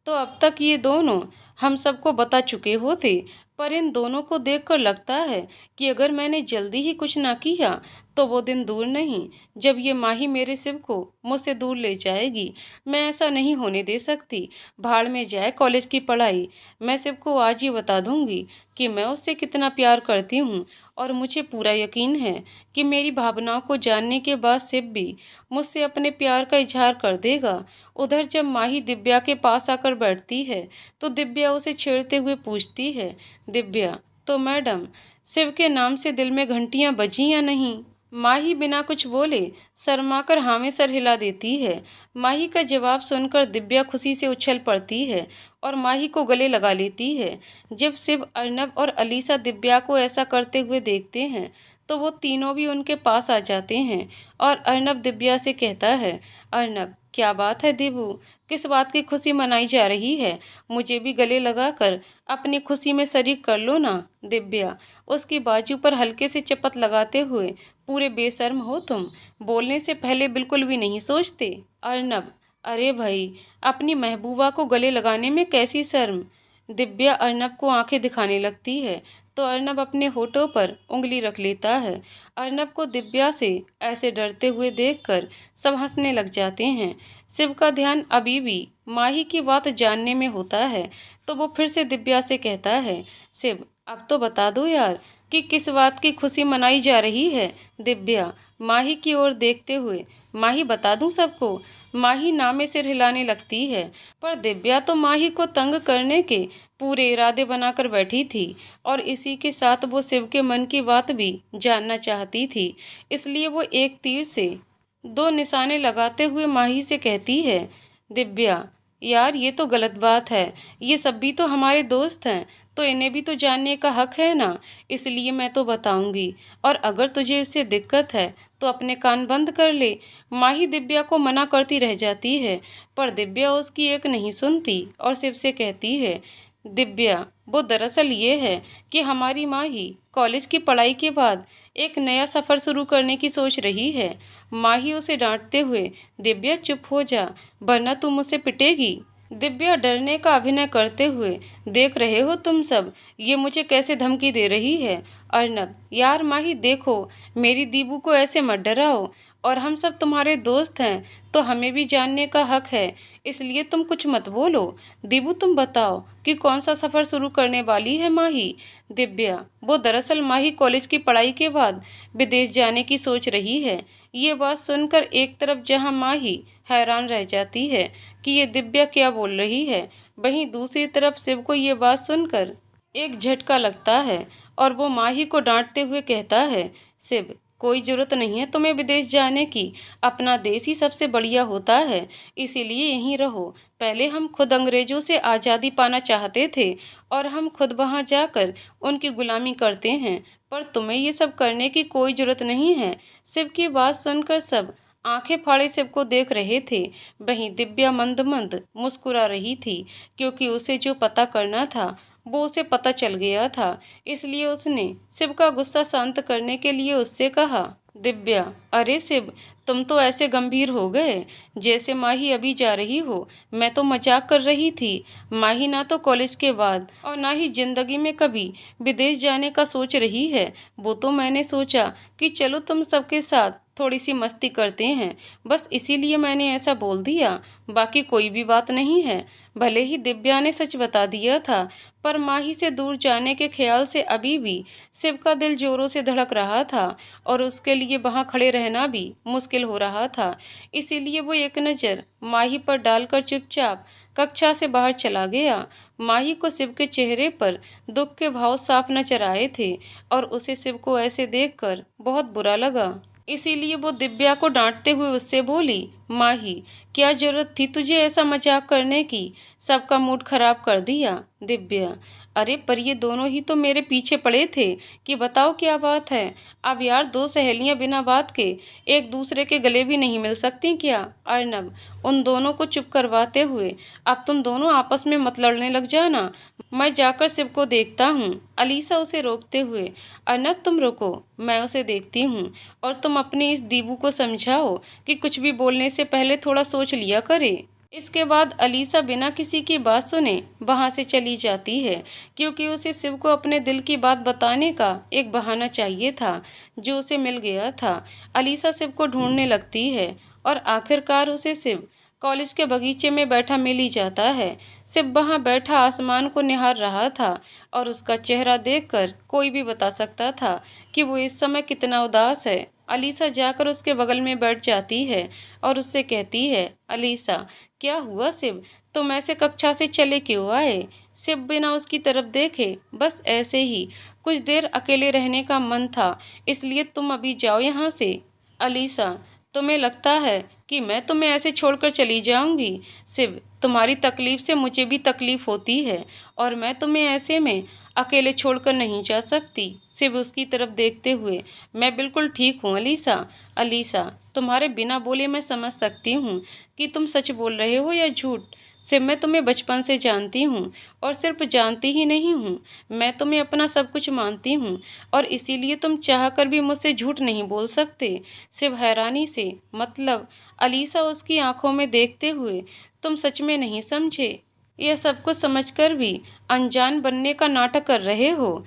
तो अब तक ये दोनों हम सबको बता चुके होते। पर इन दोनों को देखकर लगता है कि अगर मैंने जल्दी ही कुछ ना किया तो वो दिन दूर नहीं जब ये माही मेरे शिव को मुझसे दूर ले जाएगी। मैं ऐसा नहीं होने दे सकती। भाड़ में जाए कॉलेज की पढ़ाई। मैं शिव को आज ही बता दूंगी कि मैं उससे कितना प्यार करती हूँ और मुझे पूरा यकीन है कि मेरी भावनाओं को जानने के बाद शिव भी मुझसे अपने प्यार का इजहार कर देगा। उधर जब माही दिव्या के पास आकर बैठती है तो दिव्या उसे छेड़ते हुए पूछती है, दिव्या, तो मैडम, शिव के नाम से दिल में घंटियां बजी या नहीं? माही बिना कुछ बोले शर्माकर हाँ में सर हिला देती है। माही का जवाब सुनकर दिव्या खुशी से उछल पड़ती है और माही को गले लगा लेती है। जब शिव, अर्नब और अलीसा दिव्या को ऐसा करते हुए देखते हैं तो वो तीनों भी उनके पास आ जाते हैं और अर्नब दिव्या से कहता है, अर्नब, क्या बात है दिव्यू, किस बात की खुशी मनाई जा रही है? मुझे भी गले लगाकर अपनी खुशी में शरीक कर लो ना। दिव्या उसकी बाजू पर हल्के से चपत लगाते हुए, पूरे बेशर्म हो तुम, बोलने से पहले बिल्कुल भी नहीं सोचते। अर्नब, अरे भाई, अपनी महबूबा को गले लगाने में कैसी शर्म। दिव्या अर्नब को आंखें दिखाने लगती है तो अर्नब अपने होठों पर उंगली रख लेता है। अर्नब को दिव्या से ऐसे डरते हुए देखकर सब हंसने लग जाते हैं। शिव का ध्यान अभी भी माही की बात जानने में होता है तो वो फिर से दिव्या से कहता है, शिव, अब तो बता दो यार कि किस बात की खुशी मनाई जा रही है। दिव्या माही की ओर देखते हुए, माही बता दूं सबको। माही नामे सिर हिलाने लगती है, पर दिव्या तो माही को तंग करने के पूरे इरादे बनाकर बैठी थी और इसी के साथ वो शिव के मन की बात भी जानना चाहती थी। इसलिए वो एक तीर से दो निशाने लगाते हुए माही से कहती है, दिव्या यार ये तो गलत बात है, ये सब भी तो हमारे दोस्त हैं, तो इन्हें भी तो जानने का हक है ना, इसलिए मैं तो बताऊंगी। और अगर तुझे इससे दिक्कत है तो अपने कान बंद कर ले। माही दिव्या को मना करती रह जाती है, पर दिव्या उसकी एक नहीं सुनती और शिव से कहती है, दिव्या वो दरअसल ये है कि हमारी माही कॉलेज की पढ़ाई के बाद एक नया सफ़र शुरू करने की सोच रही है। माही उसे डांटते हुए, दिव्या चुप हो जा, वरना तुम मुझसे पिटेगी। दिव्या डरने का अभिनय करते हुए, देख रहे हो तुम सब, ये मुझे कैसे धमकी दे रही है। अर्नब यार माही देखो, मेरी दीबू को ऐसे मत डराओ, और हम सब तुम्हारे दोस्त हैं तो हमें भी जानने का हक है, इसलिए तुम कुछ मत बोलो। दीबू तुम बताओ कि कौन सा सफ़र शुरू करने वाली है माही। दिव्या वो दरअसल माही कॉलेज की पढ़ाई के बाद विदेश जाने की सोच रही है। ये बात सुनकर एक तरफ जहां माही हैरान रह जाती है कि ये दिव्या क्या बोल रही है, वहीं दूसरी तरफ शिव को ये बात सुनकर एक झटका लगता है और वो माही को डांटते हुए कहता है, शिव कोई ज़रूरत नहीं है तुम्हें विदेश जाने की, अपना देश ही सबसे बढ़िया होता है, इसीलिए यहीं रहो। पहले हम खुद अंग्रेज़ों से आज़ादी पाना चाहते थे और हम खुद वहाँ जाकर उनकी गुलामी करते हैं, पर तुम्हें ये सब करने की कोई ज़रूरत नहीं है। शिव की बात सुनकर सब आंखें फाड़े शिव को देख रहे थे। वहीं दिव्या मंद मंद मुस्कुरा रही थी, क्योंकि उसे जो पता करना था वो उसे पता चल गया था। इसलिए उसने शिव का गुस्सा शांत करने के लिए उससे कहा, दिव्या अरे शिव तुम तो ऐसे गंभीर हो गए जैसे माही अभी जा रही हो। मैं तो मजाक कर रही थी। माही ना तो कॉलेज के बाद और ना ही जिंदगी में कभी विदेश जाने का सोच रही है। वो तो मैंने सोचा कि चलो तुम सबके साथ थोड़ी सी मस्ती करते हैं, बस इसीलिए मैंने ऐसा बोल दिया, बाकी कोई भी बात नहीं है। भले ही दिव्या ने सच बता दिया था, पर माही से दूर जाने के ख्याल से अभी भी शिव का दिल जोरों से धड़क रहा था और उसके लिए वहां खड़े रहना भी मुश्किल हो रहा था। इसीलिए वो एक नज़र माही पर डालकर चुपचाप कक्षा से बाहर चला गया। माही को शिव के चेहरे पर दुख के भाव साफ नजर आए थे और उसे शिव को ऐसे देखकर बहुत बुरा लगा। इसीलिए वो दिव्या को डांटते हुए उससे बोली, माही क्या जरूरत थी तुझे ऐसा मजाक करने की, सबका मूड खराब कर दिया। दिव्या अरे पर ये दोनों ही तो मेरे पीछे पड़े थे कि बताओ क्या बात है। अब यार दो सहेलियां बिना बात के एक दूसरे के गले भी नहीं मिल सकती क्या। अर्नब उन दोनों को चुप करवाते हुए, अब तुम दोनों आपस में मत लड़ने लग जाना, मैं जाकर शिव को देखता हूँ। अलीसा उसे रोकते हुए, अर्नब तुम रुको, मैं उसे देखती हूँ, और तुम अपनी इस दीबू को समझाओ कि कुछ भी बोलने से पहले थोड़ा सोच लिया करे। इसके बाद अलीसा बिना किसी की बात सुने वहां से चली जाती है, क्योंकि उसे शिव को अपने दिल की बात बताने का एक बहाना चाहिए था जो उसे मिल गया था। अलीसा शिव को ढूंढने लगती है और आखिरकार उसे शिव कॉलेज के बगीचे में बैठा मिल ही जाता है। शिव वहाँ बैठा आसमान को निहार रहा था और उसका चेहरा देखकर कोई भी बता सकता था कि वो इस समय कितना उदास है। अलीसा जाकर उसके बगल में बैठ जाती है और उससे कहती है, अलीसा क्या हुआ शिव, तुम ऐसे कक्षा से चले क्यों आए। शिव बिना उसकी तरफ देखे, बस ऐसे ही कुछ देर अकेले रहने का मन था, इसलिए तुम अभी जाओ यहाँ से। अलीसा तुम्हें लगता है कि मैं तुम्हें ऐसे छोड़कर चली जाऊंगी। शिव तुम्हारी तकलीफ से मुझे भी तकलीफ होती है और मैं तुम्हें ऐसे में अकेले छोड़कर नहीं जा सकती। शिव उसकी तरफ देखते हुए, मैं बिल्कुल ठीक हूँ अलीसा। अलीसा तुम्हारे बिना बोले मैं समझ सकती हूँ कि तुम सच बोल रहे हो या झूठ। शिव मैं तुम्हें बचपन से जानती हूँ और सिर्फ जानती ही नहीं हूँ, मैं तुम्हें अपना सब कुछ मानती हूँ और इसीलिए तुम चाहकर भी मुझसे झूठ नहीं बोल सकते। शिव हैरानी से, मतलब अलीसा उसकी आंखों में देखते हुए, तुम सच में नहीं समझे, यह सब कुछ समझकर भी अनजान बनने का नाटक कर रहे हो।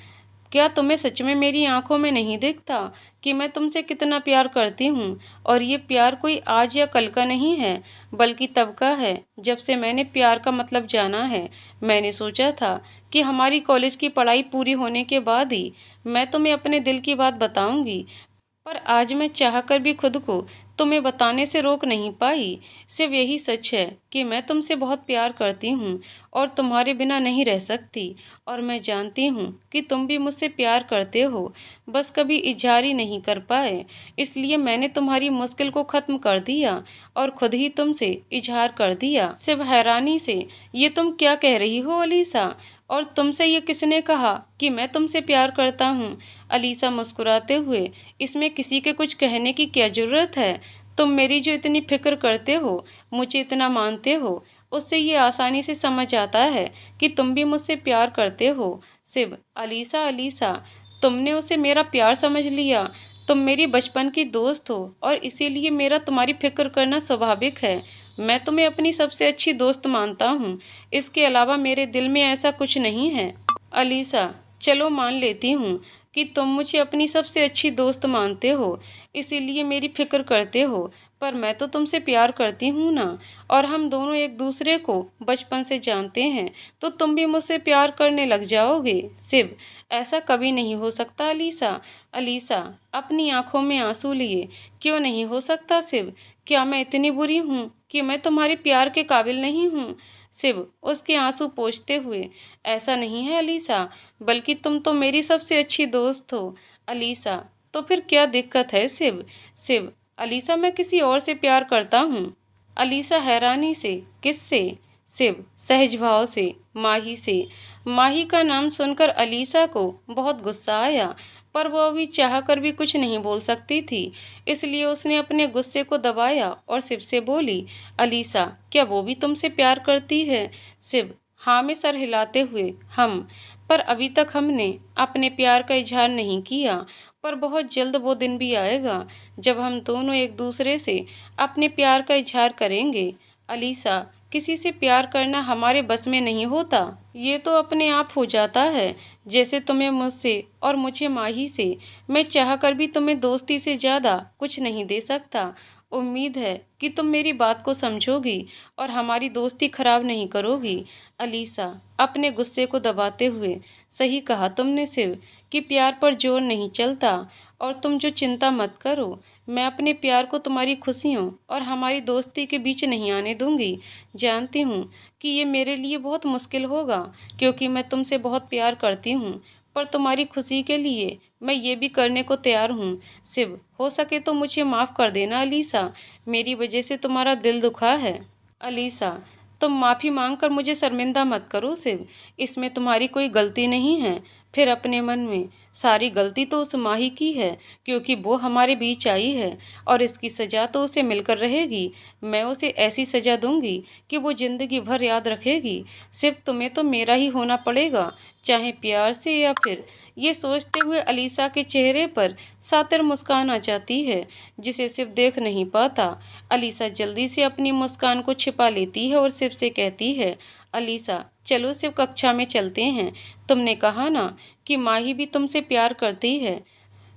क्या तुम्हें सच में मेरी आंखों में नहीं दिखता कि मैं तुमसे कितना प्यार करती हूँ, और ये प्यार कोई आज या कल का नहीं है, बल्कि तब का है जब से मैंने प्यार का मतलब जाना है। मैंने सोचा था कि हमारी कॉलेज की पढ़ाई पूरी होने के बाद ही मैं तुम्हें अपने दिल की बात बताऊंगी, पर आज मैं चाहकर भी खुद को तुम्हें बताने से रोक नहीं पाई। सिर्फ यही सच है कि मैं तुमसे बहुत प्यार करती हूँ और तुम्हारे बिना नहीं रह सकती, और मैं जानती हूँ कि तुम भी मुझसे प्यार करते हो, बस कभी इजहार ही नहीं कर पाए। इसलिए मैंने तुम्हारी मुश्किल को ख़त्म कर दिया और खुद ही तुमसे इजहार कर दिया। सिर्फ हैरानी से, ये तुम क्या कह रही हो अलीसा? और तुमसे ये किसने कहा कि मैं तुमसे प्यार करता हूँ? अलीसा मुस्कुराते हुए, इसमें किसी के कुछ कहने की क्या ज़रूरत है? तुम मेरी जो इतनी फिक्र करते हो, मुझे इतना मानते हो, उससे ये आसानी से समझ आता है कि तुम भी मुझसे प्यार करते हो। सिर्फ अलीसा, अलीसा, तुमने उसे मेरा प्यार समझ लिया। तुम मेरी बचपन की दोस्त हो और इसीलिए मेरा तुम्हारी फिक्र करना स्वाभाविक है। मैं तुम्हें अपनी सबसे अच्छी दोस्त मानता हूँ, इसके अलावा मेरे दिल में ऐसा कुछ नहीं है। अलीसा, चलो मान लेती हूँ कि तुम मुझे अपनी सबसे अच्छी दोस्त मानते हो, इसीलिए मेरी फिक्र करते हो, पर मैं तो तुमसे प्यार करती हूँ ना, और हम दोनों एक दूसरे को बचपन से जानते हैं, तो तुम भी मुझसे प्यार करने लग जाओगे। शिव, ऐसा कभी नहीं हो सकता अलीसा। अलीसा, अपनी आंखों में आंसू लिए, क्यों नहीं हो सकता शिव? क्या मैं इतनी बुरी हूँ कि मैं तुम्हारे प्यार के काबिल नहीं हूँ? शिव उसके आंसू पोंछते हुए, ऐसा नहीं है अलीसा, बल्कि तुम तो मेरी सबसे अच्छी दोस्त हो। अलीसा, तो फिर क्या दिक्कत है शिव? शिव, अलीसा, मैं किसी और से प्यार करता हूँ। अलीसा हैरानी से, किससे? शिव सहज भाव से, माही से। माही का नाम सुनकर अलीसा को बहुत गुस्सा आया, पर वो अभी चाहकर भी कुछ नहीं बोल सकती थी, इसलिए उसने अपने गुस्से को दबाया और शिव से बोली, अलीसा, क्या वो भी तुमसे प्यार करती है? शिव हाँ में सर हिलाते हुए, हम, पर अभी तक हमने अपने प्यार का इजहार नहीं किया, पर बहुत जल्द वो दिन भी आएगा जब हम दोनों एक दूसरे से अपने प्यार का इजहार करेंगे। अलीसा, किसी से प्यार करना हमारे बस में नहीं होता, ये तो अपने आप हो जाता है, जैसे तुम्हें मुझसे और मुझे माही से। मैं चाहकर भी तुम्हें दोस्ती से ज़्यादा कुछ नहीं दे सकता। उम्मीद है कि तुम मेरी बात को समझोगी और हमारी दोस्ती खराब नहीं करोगी। अलीसा अपने गुस्से को दबाते हुए, सही कहा तुमने शिव कि प्यार पर जोर नहीं चलता, और तुम जो चिंता मत करो, मैं अपने प्यार को तुम्हारी खुशियों और हमारी दोस्ती के बीच नहीं आने दूंगी। जानती हूँ कि ये मेरे लिए बहुत मुश्किल होगा, क्योंकि मैं तुमसे बहुत प्यार करती हूँ, पर तुम्हारी खुशी के लिए मैं ये भी करने को तैयार हूँ। शिव, हो सके तो मुझे माफ़ कर देना अलीसा, मेरी वजह से तुम्हारा दिल दुखा है। अलीसा, तुम माफ़ी मांग कर मुझे शर्मिंदा मत करो शिव, इसमें तुम्हारी कोई गलती नहीं है। फिर अपने मन में, सारी गलती तो उस माही की है, क्योंकि वो हमारे बीच आई है, और इसकी सज़ा तो उसे मिलकर रहेगी। मैं उसे ऐसी सज़ा दूंगी कि वो ज़िंदगी भर याद रखेगी। सिर्फ तुम्हें तो मेरा ही होना पड़ेगा, चाहे प्यार से या फिर। ये सोचते हुए अलीसा के चेहरे पर सातिर मुस्कान आ जाती है, जिसे सिर्फ देख नहीं पाता। अलीसा जल्दी से अपनी मुस्कान को छिपा लेती है और सिर्फ से कहती है, अलीसा, चलो सिर्फ कक्षा में चलते हैं। तुमने कहा ना कि माही भी तुमसे प्यार करती है,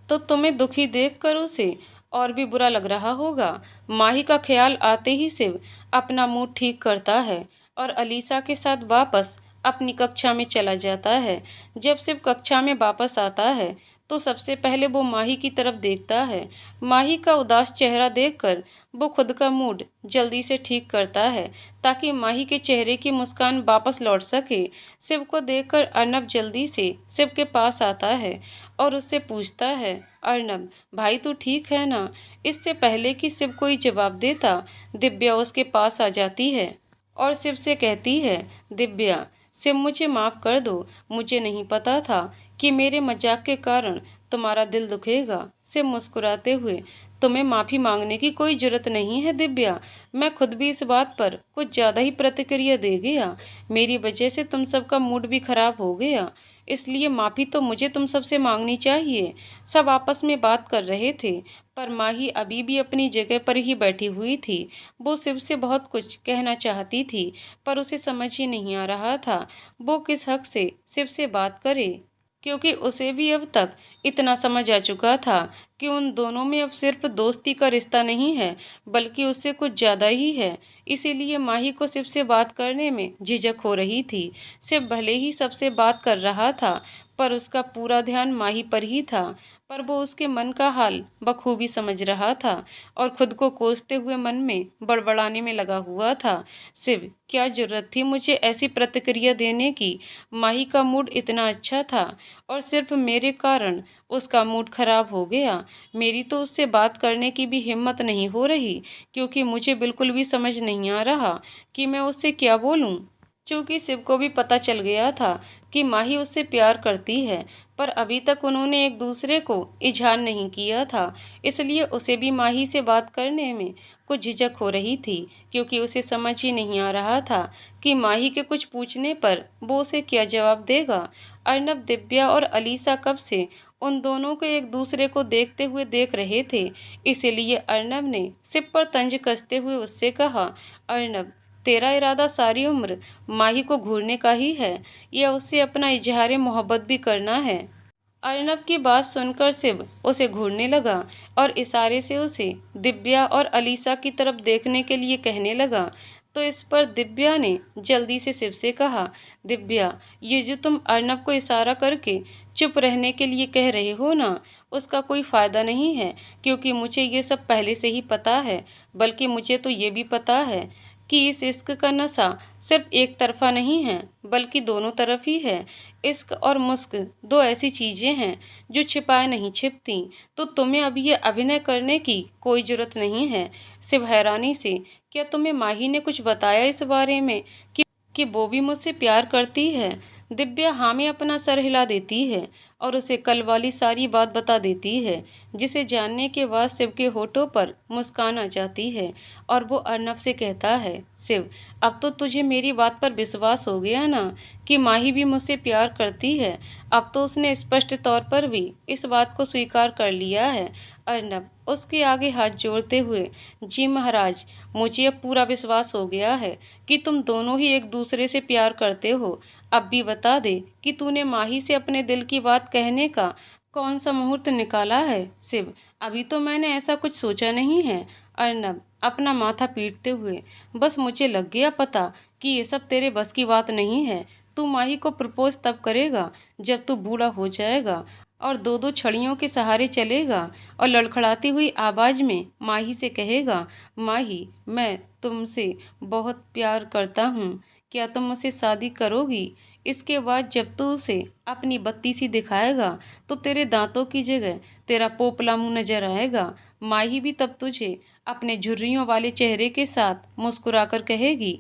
तो तुम्हें दुखी देखकर उसे और भी बुरा लग रहा होगा। माही का ख्याल आते ही शिव अपना मूड ठीक करता है और अलीसा के साथ वापस अपनी कक्षा में चला जाता है। जब शिव कक्षा में वापस आता है तो सबसे पहले वो माही की तरफ देखता है। माही का उदास चेहरा देखकर वो खुद का मूड जल्दी से ठीक करता है, ताकि माही के चेहरे की मुस्कान वापस लौट सके। शिव को देखकर अर्नब जल्दी से शिव के पास आता है और उससे पूछता है, अर्नब भाई तू ठीक है ना? इससे पहले कि शिव कोई जवाब देता, दिव्या उसके पास आ जाती है और शिव से कहती है, दिव्या, शिव मुझे माफ़ कर दो, मुझे नहीं पता था कि मेरे मजाक के कारण तुम्हारा दिल दुखेगा। शिव मुस्कुराते हुए, तुम्हें माफ़ी मांगने की कोई जरूरत नहीं है दिव्या, मैं खुद भी इस बात पर कुछ ज़्यादा ही प्रतिक्रिया दे गया। मेरी वजह से तुम सबका मूड भी खराब हो गया, इसलिए माफ़ी तो मुझे तुम सबसे मांगनी चाहिए। सब आपस में बात कर रहे थे, पर माही अभी भी अपनी जगह पर ही बैठी हुई थी। वो शिव से बहुत कुछ कहना चाहती थी, पर उसे समझ ही नहीं आ रहा था वो किस हक से शिव से बात करे, क्योंकि उसे भी अब तक इतना समझ आ चुका था कि उन दोनों में अब सिर्फ दोस्ती का रिश्ता नहीं है, बल्कि उससे कुछ ज़्यादा ही है। इसीलिए माही को शिव से बात करने में झिझक हो रही थी। शिव भले ही सबसे बात कर रहा था, पर उसका पूरा ध्यान माही पर ही था। पर वो उसके मन का हाल बखूबी समझ रहा था और खुद को कोसते हुए मन में बड़बड़ाने में लगा हुआ था। शिव, क्या जरूरत थी मुझे ऐसी प्रतिक्रिया देने की? माही का मूड इतना अच्छा था और सिर्फ मेरे कारण उसका मूड खराब हो गया। मेरी तो उससे बात करने की भी हिम्मत नहीं हो रही, क्योंकि मुझे बिल्कुल भी समझ नहीं आ रहा कि मैं उससे क्या बोलूं। चूंकि शिव को भी पता चल गया था कि माही उससे प्यार करती है, पर अभी तक उन्होंने एक दूसरे को इजहार नहीं किया था, इसलिए उसे भी माही से बात करने में कुछ झिझक हो रही थी, क्योंकि उसे समझ ही नहीं आ रहा था कि माही के कुछ पूछने पर वो उसे क्या जवाब देगा। अर्नब, दिव्या और अलीसा कब से उन दोनों को एक दूसरे को देखते हुए देख रहे थे, इसीलिए अर्नब ने सिर पर तंज कसते हुए उससे कहा, अर्नब, तेरा इरादा सारी उम्र माही को घूरने का ही है या उससे अपना इजहार मोहब्बत भी करना है? अर्नब की बात सुनकर शिव उसे घूरने लगा और इशारे से उसे दिव्या और अलीसा की तरफ देखने के लिए कहने लगा। तो इस पर दिव्या ने जल्दी से शिव से कहा, दिव्या, ये जो तुम अर्नब को इशारा करके चुप रहने के लिए कह रहे हो ना, उसका कोई फ़ायदा नहीं है, क्योंकि मुझे ये सब पहले से ही पता है। बल्कि मुझे तो ये भी पता है कि इस इश्क का नशा सिर्फ एक तरफा नहीं है, बल्कि दोनों तरफ ही है। इश्क और मुश्क दो ऐसी चीज़ें हैं जो छिपाए नहीं छिपती। तो तुम्हें अब ये अभिनय करने की कोई ज़रूरत नहीं है। शिव हैरानी से, क्या तुम्हें माही ने कुछ बताया इस बारे में कि वो भी मुझसे प्यार करती है? दिव्या हाँ में अपना सर हिला देती है और उसे कल वाली सारी बात बता देती है, जिसे जानने के बाद शिव के होठों पर मुस्कान आ जाती है और वो अर्नब से कहता है, शिव, अब तो तुझे मेरी बात पर विश्वास हो गया ना कि माही भी मुझसे प्यार करती है। अब तो उसने स्पष्ट तौर पर भी इस बात को स्वीकार कर लिया है। अर्नब उसके आगे हाथ जोड़ते हुए, जी महाराज, मुझे अब पूरा विश्वास हो गया है कि तुम दोनों ही एक दूसरे से प्यार करते हो। अब भी बता दे कि तूने माही से अपने दिल की बात कहने का कौन सा मुहूर्त निकाला है? शिव, अभी तो मैंने ऐसा कुछ सोचा नहीं है। अर्नब अपना माथा पीटते हुए, बस मुझे लग गया पता कि ये सब तेरे बस की बात नहीं है। तू माही को प्रपोज तब करेगा जब तू बूढ़ा हो जाएगा और दो दो छड़ियों के सहारे चलेगा और लड़खड़ाती हुई आवाज में माही से कहेगा, माही, मैं तुमसे बहुत प्यार करता हूँ, क्या तुम मुझसे शादी करोगी? इसके बाद जब तू उसे अपनी बत्ती सी दिखाएगा तो तेरे दांतों की जगह तेरा पोपला मुंह नजर आएगा। माही भी तब तुझे अपने झुर्रियों वाले चेहरे के साथ मुस्कुराकर कहेगी,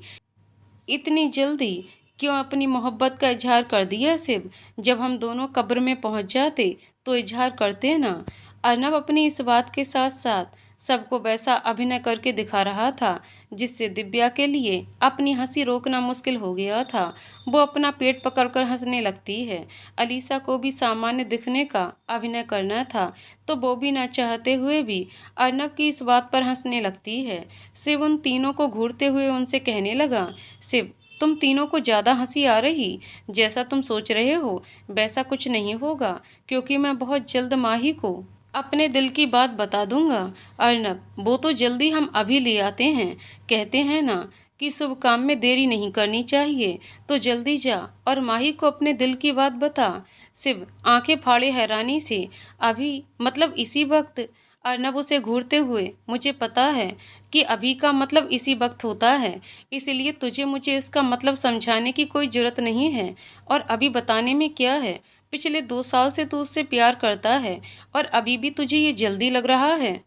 इतनी जल्दी क्यों अपनी मोहब्बत का इजहार कर दिया शिव? जब हम दोनों कब्र में पहुंच जाते तो इजहार करते ना। अर्नब अपनी इस बात के साथ साथ सबको वैसा अभिनय करके दिखा रहा था जिससे दिव्या के लिए अपनी हंसी रोकना मुश्किल हो गया था। वो अपना पेट पकड़कर हंसने लगती है। अलीसा को भी सामान्य दिखने का अभिनय करना था, तो वो भी न चाहते हुए भी अर्नब की इस बात पर हंसने लगती है। शिव उन तीनों को घूरते हुए उनसे कहने लगा, शिव, तुम तीनों को ज़्यादा हंसी आ रही। जैसा तुम सोच रहे हो वैसा कुछ नहीं होगा, क्योंकि मैं बहुत जल्द माही को अपने दिल की बात बता दूंगा। अर्नब, वो तो जल्दी हम अभी ले आते हैं। कहते हैं ना कि शुभ काम में देरी नहीं करनी चाहिए, तो जल्दी जा और माही को अपने दिल की बात बता। शिव आंखें फाड़े हैरानी से, अभी मतलब इसी वक्त? अर्नब उसे घूरते हुए, मुझे पता है कि अभी का मतलब इसी वक्त होता है, इसलिए तुझे मुझे इसका मतलब समझाने की कोई जरूरत नहीं है। और अभी बताने में क्या है? पिछले 2 साल से तू उससे प्यार करता है और अभी भी तुझे ये जल्दी लग रहा है?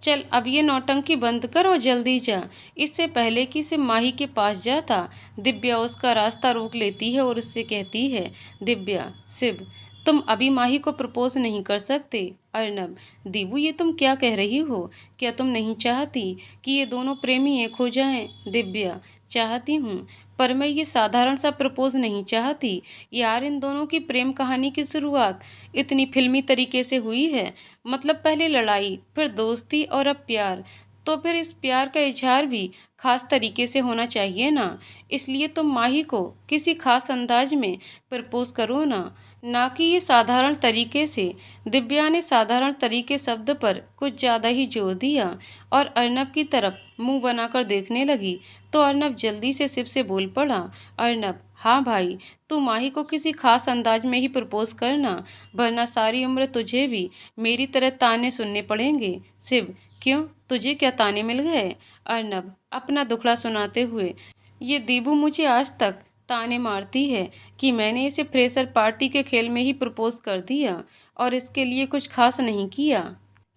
चल अब ये नौटंकी बंद कर और जल्दी जा। इससे पहले कि सिर्फ माही के पास जाता, दिव्या उसका रास्ता रोक लेती है और उससे कहती है, दिव्या, शिव, तुम अभी माही को प्रपोज नहीं कर सकते। अर्नब, दीबू, ये तुम क्या कह रही हो? क्या तुम नहीं चाहती कि ये दोनों प्रेमी एक हो जाएं? दिव्या, चाहती हूँ, पर मैं ये साधारण सा प्रपोज नहीं चाहती। यार, इन दोनों की प्रेम कहानी की शुरुआत इतनी फिल्मी तरीके से हुई है। मतलब पहले लड़ाई, फिर दोस्ती और अब प्यार। तो फिर इस प्यार का इजहार भी खास तरीके से होना चाहिए ना। इसलिए तुम माही को किसी खास अंदाज में प्रपोज करो ना। ना कि ये साधारण तरीके से। दिव्या ने साधारण तरीके शब्द पर कुछ ज्यादा ही जोर दिया और अर्नब की तरफ मुंह बनाकर देखने लगी। तो अर्नब जल्दी से शिव से बोल पड़ा, अर्नब, हाँ भाई, तू माही को किसी खास अंदाज में ही प्रपोज करना, वरना सारी उम्र तुझे भी मेरी तरह ताने सुनने पड़ेंगे। शिव, क्यों, तुझे क्या ताने मिल गए? अर्नब अपना दुखड़ा सुनाते हुए, ये दीबू मुझे आज तक ताने मारती है कि मैंने इसे फ्रेशर पार्टी के खेल में ही प्रपोज कर दिया और इसके लिए कुछ खास नहीं किया।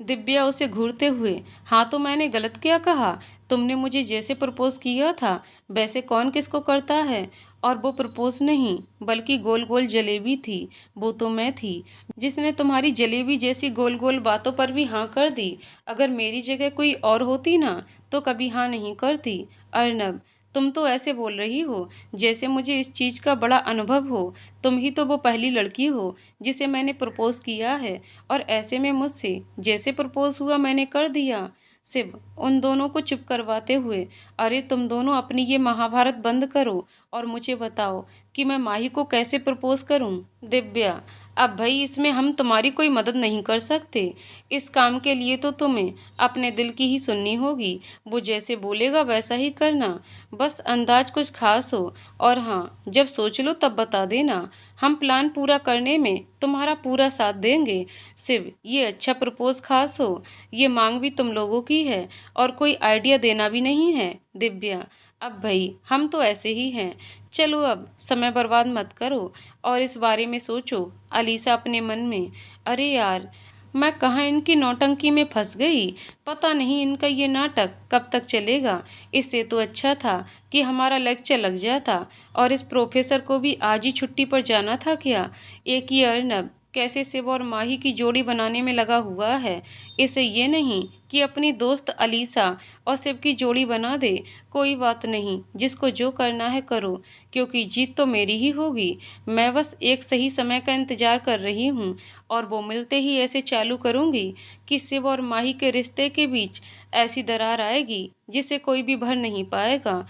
दिव्या उसे घूरते हुए, हाँ तो मैंने गलत क्या कहा? तुमने मुझे जैसे प्रपोज किया था वैसे कौन किसको करता है? और वो प्रपोज नहीं बल्कि गोल गोल जलेबी थी। वो तो मैं थी जिसने तुम्हारी जलेबी जैसी गोल गोल बातों पर भी हाँ कर दी। अगर मेरी जगह कोई और होती ना तो कभी हाँ नहीं करती। अर्नब, तुम तो ऐसे बोल रही हो जैसे मुझे इस चीज़ का बड़ा अनुभव हो। तुम ही तो वो पहली लड़की हो जिसे मैंने प्रपोज किया है और ऐसे में मुझसे जैसे प्रपोज हुआ मैंने कर दिया। शिव उन दोनों को चुप करवाते हुए, अरे तुम दोनों अपनी ये महाभारत बंद करो और मुझे बताओ कि मैं माही को कैसे प्रपोज करूं। दिव्या, अब भाई इसमें हम तुम्हारी कोई मदद नहीं कर सकते। इस काम के लिए तो तुम्हें अपने दिल की ही सुननी होगी। वो जैसे बोलेगा वैसा ही करना, बस अंदाज कुछ खास हो। और हाँ, जब सोच लो तब बता देना, हम प्लान पूरा करने में तुम्हारा पूरा साथ देंगे। शिव, ये अच्छा प्रपोज खास हो, ये मांग भी तुम लोगों की है और कोई आइडिया देना भी नहीं है। दिव्या, अब भाई हम तो ऐसे ही हैं, चलो अब समय बर्बाद मत करो और इस बारे में सोचो। अलीसा अपने मन में, अरे यार, मैं कहाँ इनकी नौटंकी में फंस गई। पता नहीं इनका ये नाटक कब तक चलेगा। इससे तो अच्छा था कि हमारा लेक्चर लग जाता। और इस प्रोफेसर को भी आज ही छुट्टी पर जाना था क्या? एक ही अर्नब कैसे शिव और माही की जोड़ी बनाने में लगा हुआ है। इसे ये नहीं कि अपनी दोस्त अलीसा और शिव की जोड़ी बना दे। कोई बात नहीं, जिसको जो करना है करो, क्योंकि जीत तो मेरी ही होगी। मैं बस एक सही समय का इंतजार कर रही हूँ और वो मिलते ही ऐसे चालू करूँगी कि शिव और माही के रिश्ते के बीच ऐसी दरार आएगी जिसे कोई भी भर नहीं पाएगा।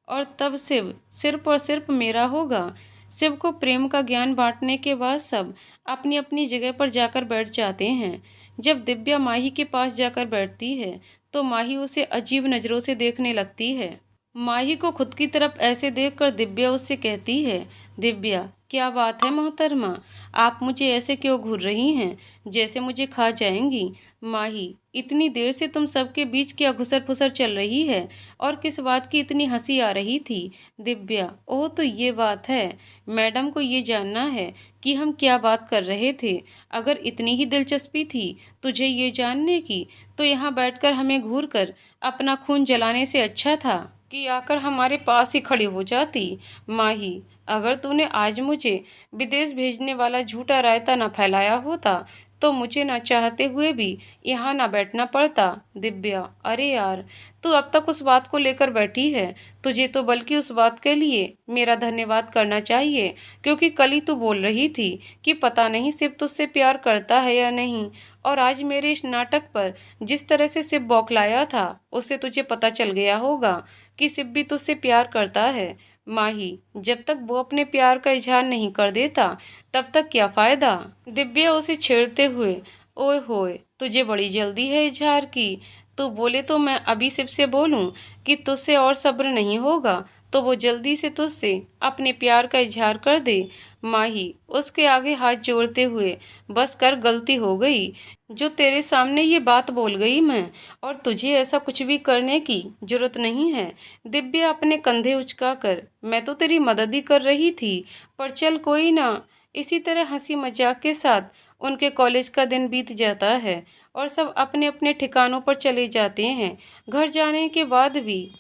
और तब शिव सिर्फ और सिर्फ मेरा होगा। शिव को प्रेम का ज्ञान बांटने के बाद सब अपनी अपनी जगह पर जाकर बैठ जाते हैं। जब दिव्या माही के पास जाकर बैठती है तो माही उसे अजीब नज़रों से देखने लगती है। माही को खुद की तरफ ऐसे देखकर दिव्या उससे कहती है, दिव्या, क्या बात है मोहतरमा, आप मुझे ऐसे क्यों घूर रही हैं जैसे मुझे खा जाएंगी? माही, इतनी देर से तुम सबके बीच क्या घुसर फुसर चल रही है और किस बात की इतनी हंसी आ रही थी? दिव्या, ओह तो ये बात है, मैडम को ये जानना है कि हम क्या बात कर रहे थे। अगर इतनी ही दिलचस्पी थी तुझे ये जानने की तो यहाँ बैठकर हमें घूर कर अपना खून जलाने से अच्छा था कि आकर हमारे पास ही खड़ी हो जाती। माही, अगर तूने आज मुझे विदेश भेजने वाला झूठा रायता न फैलाया होता तो मुझे ना चाहते हुए भी यहाँ ना बैठना पड़ता। दिव्या, अरे यार, तू अब तक उस बात को लेकर बैठी है। तुझे तो बल्कि उस बात के लिए मेरा धन्यवाद करना चाहिए, क्योंकि कल ही तू बोल रही थी कि पता नहीं सिर्फ तुझसे प्यार करता है या नहीं। और आज मेरे इस नाटक पर जिस तरह से सिर्फ बौखलाया था उससे तुझे पता चल गया होगा कि शिव भी तुझसे प्यार करता है। माही, जब तक वो अपने प्यार का इजहार नहीं कर देता तब तक क्या फायदा? दिव्या उसे छेड़ते हुए, ओए होए, तुझे बड़ी जल्दी है इजहार की। तू बोले तो मैं अभी शिव से बोलूं कि तुझसे और सब्र नहीं होगा तो वो जल्दी से तुझसे अपने प्यार का इजहार कर दे। माही उसके आगे हाथ जोड़ते हुए, बस कर, गलती हो गई जो तेरे सामने ये बात बोल गई मैं, और तुझे ऐसा कुछ भी करने की जरूरत नहीं है। दिव्या अपने कंधे उचकाकर, मैं तो तेरी मदद ही कर रही थी, पर चल कोई ना। इसी तरह हंसी मजाक के साथ उनके कॉलेज का दिन बीत जाता है और सब अपने अपने ठिकानों पर चले जाते हैं। घर जाने के बाद भी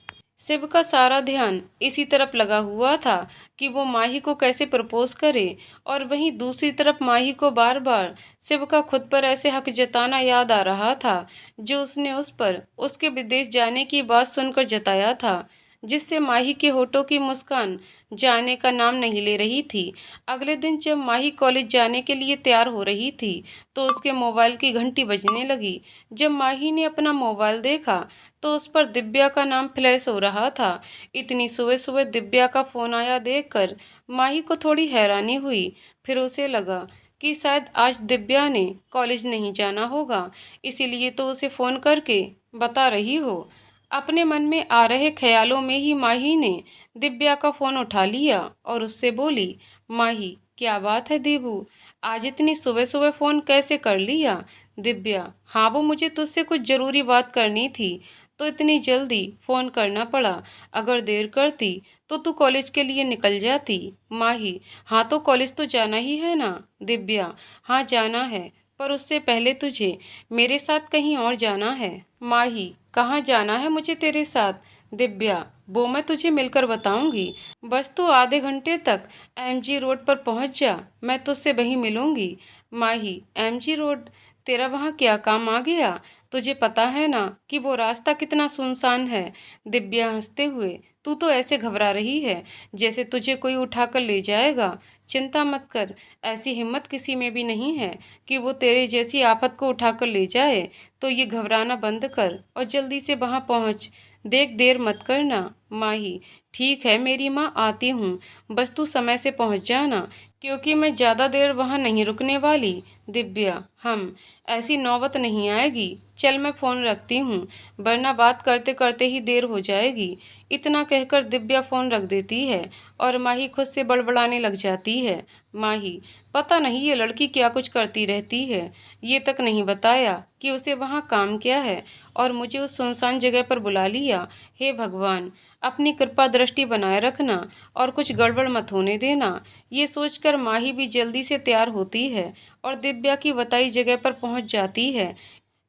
शिव का सारा ध्यान इसी तरफ लगा हुआ था कि वो माही को कैसे प्रपोज करे, और वहीं दूसरी तरफ माही को बार बार शिव का खुद पर ऐसे हक जताना याद आ रहा था जो उसने उस पर उसके विदेश जाने की बात सुनकर जताया था, जिससे माही के होठों की मुस्कान जाने का नाम नहीं ले रही थी। अगले दिन जब माही कॉलेज जाने के लिए तैयार हो रही थी तो उसके मोबाइल की घंटी बजने लगी। जब माही ने अपना मोबाइल देखा तो उस पर दिव्या का नाम फ्लैश हो रहा था। इतनी सुबह सुबह दिव्या का फ़ोन आया देखकर माही को थोड़ी हैरानी हुई। फिर उसे लगा कि शायद आज दिव्या ने कॉलेज नहीं जाना होगा, इसीलिए तो उसे फ़ोन करके बता रही हो। अपने मन में आ रहे ख्यालों में ही माही ने दिव्या का फ़ोन उठा लिया और उससे बोली, माही क्या बात है देबू, आज इतनी सुबह सुबह फ़ोन कैसे कर लिया? दिव्या, हाँ वो मुझे तुझसे कुछ ज़रूरी बात करनी थी, तो इतनी जल्दी फ़ोन करना पड़ा। अगर देर करती तो तू कॉलेज के लिए निकल जाती। माही, हाँ तो कॉलेज तो जाना ही है ना? दिव्या, हाँ जाना है, पर उससे पहले तुझे मेरे साथ कहीं और जाना है। माही, कहाँ जाना है मुझे तेरे साथ? दिव्या, वो मैं तुझे मिलकर बताऊंगी, बस तू आधे घंटे तक एमजी रोड पर पहुंच जा, मैं तुझसे वहीं मिलूंगी। माही, एमजी रोड? तेरा वहाँ क्या काम आ गया? तुझे पता है ना कि वो रास्ता कितना सुनसान है। दिव्या हंसते हुए, तू तो ऐसे घबरा रही है जैसे तुझे कोई उठाकर ले जाएगा। चिंता मत कर, ऐसी हिम्मत किसी में भी नहीं है कि वो तेरे जैसी आफत को उठाकर ले जाए। तो ये घबराना बंद कर और जल्दी से वहाँ पहुँच। देख, देर मत करना। माही, ठीक है मेरी माँ, आती हूँ, बस तू समय से पहुँच जाना, क्योंकि मैं ज़्यादा देर वहाँ नहीं रुकने वाली। दिव्या, हम ऐसी नौबत नहीं आएगी, चल मैं फ़ोन रखती हूँ, वरना बात करते करते ही देर हो जाएगी। इतना कहकर दिव्या फ़ोन रख देती है और माही खुद से बड़बड़ाने लग जाती है। माही, पता नहीं ये लड़की क्या कुछ करती रहती है, ये तक नहीं बताया कि उसे वहाँ काम क्या है और मुझे उस सुनसान जगह पर बुला लिया। हे भगवान, अपनी कृपा दृष्टि बनाए रखना और कुछ गड़बड़ मत होने देना। ये सोचकर माही भी जल्दी से तैयार होती है और दिव्या की बताई जगह पर पहुंच जाती है।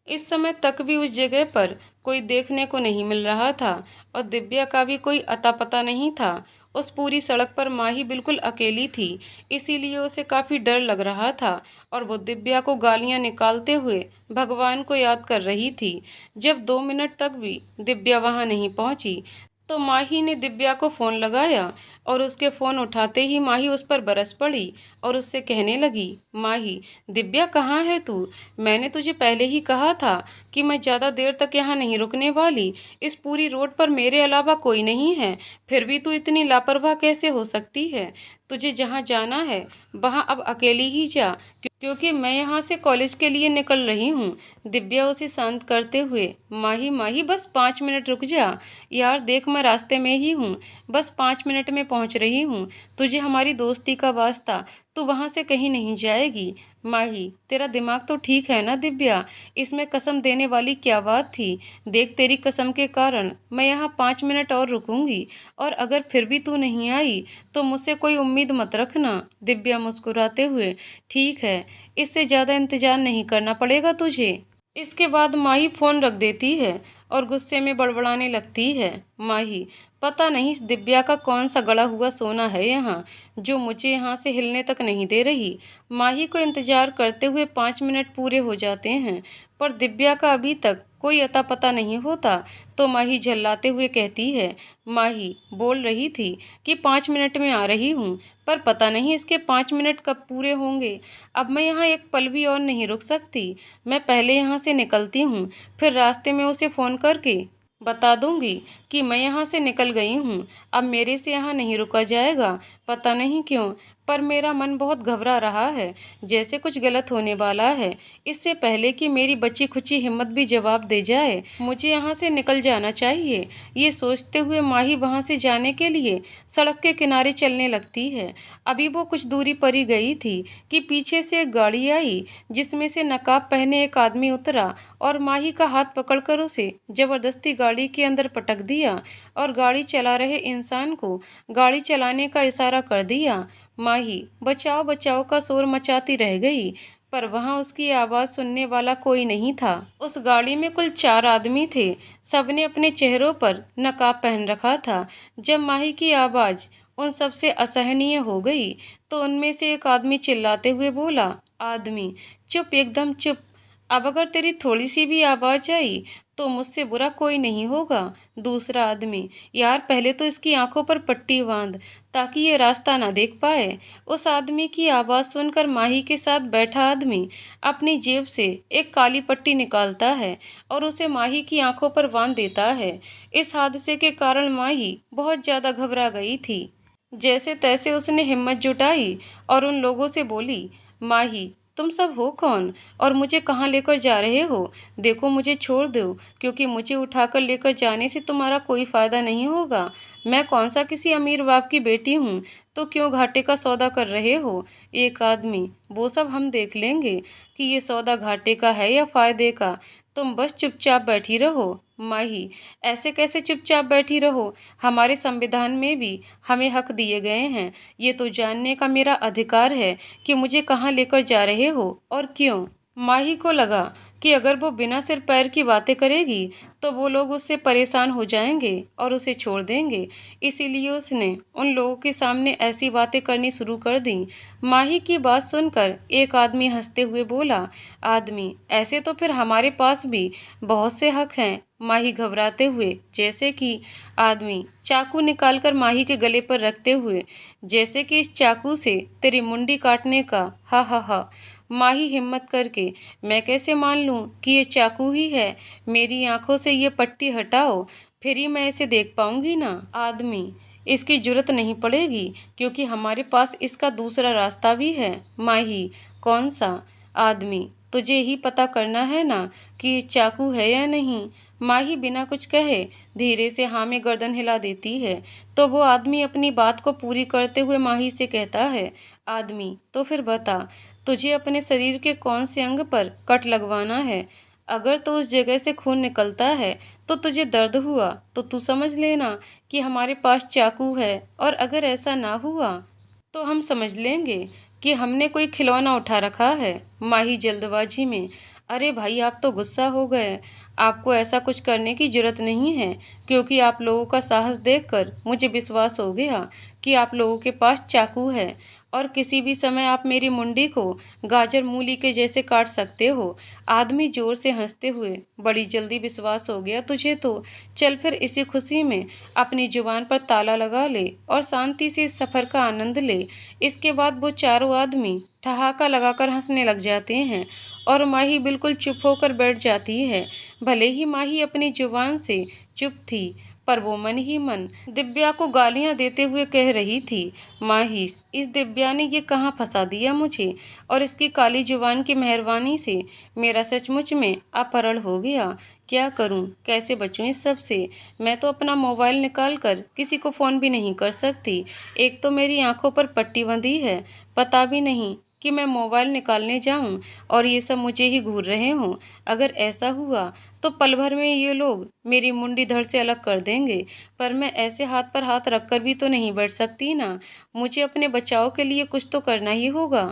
इस समय तक भी उस जगह पर कोई देखने को नहीं मिल रहा था और दिव्या का भी कोई अता पता नहीं था। उस पूरी सड़क पर माही बिल्कुल अकेली थी, इसीलिए उसे काफ़ी डर लग रहा था और वो दिव्या को गालियां निकालते हुए भगवान को याद कर रही थी। जब 2 मिनट तक भी दिव्या वहां नहीं पहुंची तो माही ने दिव्या को फ़ोन लगाया और उसके फ़ोन उठाते ही माही उस पर बरस पड़ी और उससे कहने लगी, माही, दिव्या कहाँ है तू? मैंने तुझे पहले ही कहा था कि मैं ज़्यादा देर तक यहाँ नहीं रुकने वाली। इस पूरी रोड पर मेरे अलावा कोई नहीं है, फिर भी तू इतनी लापरवाह कैसे हो सकती है? तुझे जहाँ जाना है वहाँ अब अकेली ही जा, क्योंकि मैं यहाँ से कॉलेज के लिए निकल रही हूँ। दिव्या उसे शांत करते हुए, माही माही बस 5 मिनट रुक जा। यार देख, मैं रास्ते में ही हूँ, बस 5 मिनट में पहुँच रही हूँ। तुझे हमारी दोस्ती का वास्ता, तू वहाँ से कहीं नहीं जाएगी। माही, तेरा दिमाग तो ठीक है ना दिव्या, इसमें कसम देने वाली क्या बात थी? देख, तेरी कसम के कारण मैं यहाँ 5 मिनट और रुकूंगी, और अगर फिर भी तू नहीं आई तो मुझसे कोई उम्मीद मत रखना। दिव्या मुस्कुराते हुए, ठीक है, इससे ज़्यादा इंतजार नहीं करना पड़ेगा तुझे। इसके बाद माही फ़ोन रख देती है और गुस्से में बड़बड़ाने लगती है, माही, पता नहीं इस दिव्या का कौन सा गड़ा हुआ सोना है यहाँ, जो मुझे यहाँ से हिलने तक नहीं दे रही। माही को इंतजार करते हुए 5 मिनट पूरे हो जाते हैं, पर दिव्या का अभी तक कोई अता पता नहीं होता। तो माही झल्लाते हुए कहती है, माही बोल रही थी कि 5 मिनट में आ रही हूँ, पर पता नहीं इसके 5 मिनट कब पूरे होंगे। अब मैं यहाँ एक पल भी और नहीं रुक सकती। मैं पहले यहाँ से निकलती हूँ, फिर रास्ते में उसे फ़ोन करके बता दूंगी कि मैं यहाँ से निकल गई हूँ। अब मेरे से यहाँ नहीं रुका जाएगा। पता नहीं क्यों, पर मेरा मन बहुत घबरा रहा है, जैसे कुछ गलत होने वाला है। इससे पहले कि मेरी बची खुची हिम्मत भी जवाब दे जाए, मुझे यहाँ से निकल जाना चाहिए। ये सोचते हुए माही वहाँ से जाने के लिए सड़क के किनारे चलने लगती है। अभी वो कुछ दूरी पर ही गई थी कि पीछे से एक गाड़ी आई, जिसमें से नकाब पहने एक आदमी उतरा और माही का हाथ पकड़कर उसे जबरदस्ती गाड़ी के अंदर पटक दिया और गाड़ी चला रहे इंसान को गाड़ी चलाने का इशारा कर दिया। माही बचाओ बचाओ का शोर मचाती रह गई, पर वहां उसकी आवाज़ सुनने वाला कोई नहीं था। उस गाड़ी में कुल 4 आदमी थे, सबने अपने चेहरों पर नकाब पहन रखा था। जब माही की आवाज़ उन सबसे असहनीय हो गई तो उनमें से एक आदमी चिल्लाते हुए बोला, आदमी चुप, एकदम चुप। अब अगर तेरी थोड़ी सी भी आवाज़ आई तो मुझसे बुरा कोई नहीं होगा। दूसरा आदमी, यार पहले तो इसकी आंखों पर पट्टी बांध ताकि ये रास्ता ना देख पाए। उस आदमी की आवाज़ सुनकर माही के साथ बैठा आदमी अपनी जेब से एक काली पट्टी निकालता है और उसे माही की आंखों पर बांध देता है। इस हादसे के कारण माही बहुत ज़्यादा घबरा गई थी। जैसे तैसे उसने हिम्मत जुटाई और उन लोगों से बोली, माही तुम सब हो कौन और मुझे कहाँ लेकर जा रहे हो? देखो मुझे छोड़ दो, क्योंकि मुझे उठाकर लेकर जाने से तुम्हारा कोई फायदा नहीं होगा। मैं कौन सा किसी अमीर बाप की बेटी हूँ, तो क्यों घाटे का सौदा कर रहे हो? एक आदमी, वो सब हम देख लेंगे कि ये सौदा घाटे का है या फायदे का। तुम बस चुपचाप बैठी रहो। माही, ऐसे कैसे चुपचाप बैठी रहो? हमारे संविधान में भी हमें हक दिए गए हैं। ये तो जानने का मेरा अधिकार है कि मुझे कहाँ लेकर जा रहे हो और क्यों। माही को लगा कि अगर वो बिना सिर पैर की बातें करेगी तो वो लोग उससे परेशान हो जाएंगे और उसे छोड़ देंगे। इसीलिए उसने उन लोगों के सामने ऐसी बातें करनी शुरू कर दी। माही की बात सुनकर एक आदमी हंसते हुए बोला, आदमी, ऐसे तो फिर हमारे पास भी बहुत से हक हैं। माही घबराते हुए, जैसे कि? आदमी चाकू निकालकर माही के गले पर रखते हुए, जैसे कि इस चाकू से तेरी मुंडी काटने का। हा हा हा। माही हिम्मत करके, मैं कैसे मान लूं कि ये चाकू ही है? मेरी आंखों से ये पट्टी हटाओ, फिर ही मैं इसे देख पाऊंगी ना। आदमी, इसकी जरूरत नहीं पड़ेगी, क्योंकि हमारे पास इसका दूसरा रास्ता भी है। माही, कौन सा? आदमी, तुझे ही पता करना है ना कि ये चाकू है या नहीं। माही बिना कुछ कहे धीरे से हाँ में गर्दन हिला देती है। तो वो आदमी अपनी बात को पूरी करते हुए माही से कहता है, आदमी, तो फिर बता, तुझे अपने शरीर के कौन से अंग पर कट लगवाना है? अगर तो उस जगह से खून निकलता है तो तुझे दर्द हुआ तो तू समझ लेना कि हमारे पास चाकू है, और अगर ऐसा ना हुआ तो हम समझ लेंगे कि हमने कोई खिलौना उठा रखा है। माही जल्दबाजी में, अरे भाई, आप तो गुस्सा हो गए। आपको ऐसा कुछ करने की जरूरत नहीं है, क्योंकि आप लोगों का साहस देखकर मुझे विश्वास हो गया कि आप लोगों के पास चाकू है, और किसी भी समय आप मेरी मुंडी को गाजर मूली के जैसे काट सकते हो। आदमी जोर से हंसते हुए, बड़ी जल्दी विश्वास हो गया तुझे तो। चल फिर इसी खुशी में अपनी जुबान पर ताला लगा ले और शांति से इस सफ़र का आनंद ले। इसके बाद वो चारों आदमी ठहाका लगाकर हंसने लग जाते हैं और माही बिल्कुल चुप होकर बैठ जाती है। भले ही माही अपनी जुबान से चुप थी, पर वो मन ही मन दिव्या को गालियां देते हुए कह रही थी, माही, इस दिव्या ने ये कहाँ फंसा दिया मुझे, और इसकी काली जुबान की मेहरबानी से मेरा सचमुच में अपहरण हो गया। क्या करूं, कैसे बचूं इस सब से? मैं तो अपना मोबाइल निकाल कर किसी को फ़ोन भी नहीं कर सकती। एक तो मेरी आंखों पर पट्टी बंधी है, पता भी नहीं कि मैं मोबाइल निकालने जाऊं और ये सब मुझे ही घूर रहे हों। अगर ऐसा हुआ तो पल भर में ये लोग मेरी मुंडी धड़ से अलग कर देंगे। पर मैं ऐसे हाथ पर हाथ रखकर भी तो नहीं बैठ सकती ना। मुझे अपने बचाव के लिए कुछ तो करना ही होगा।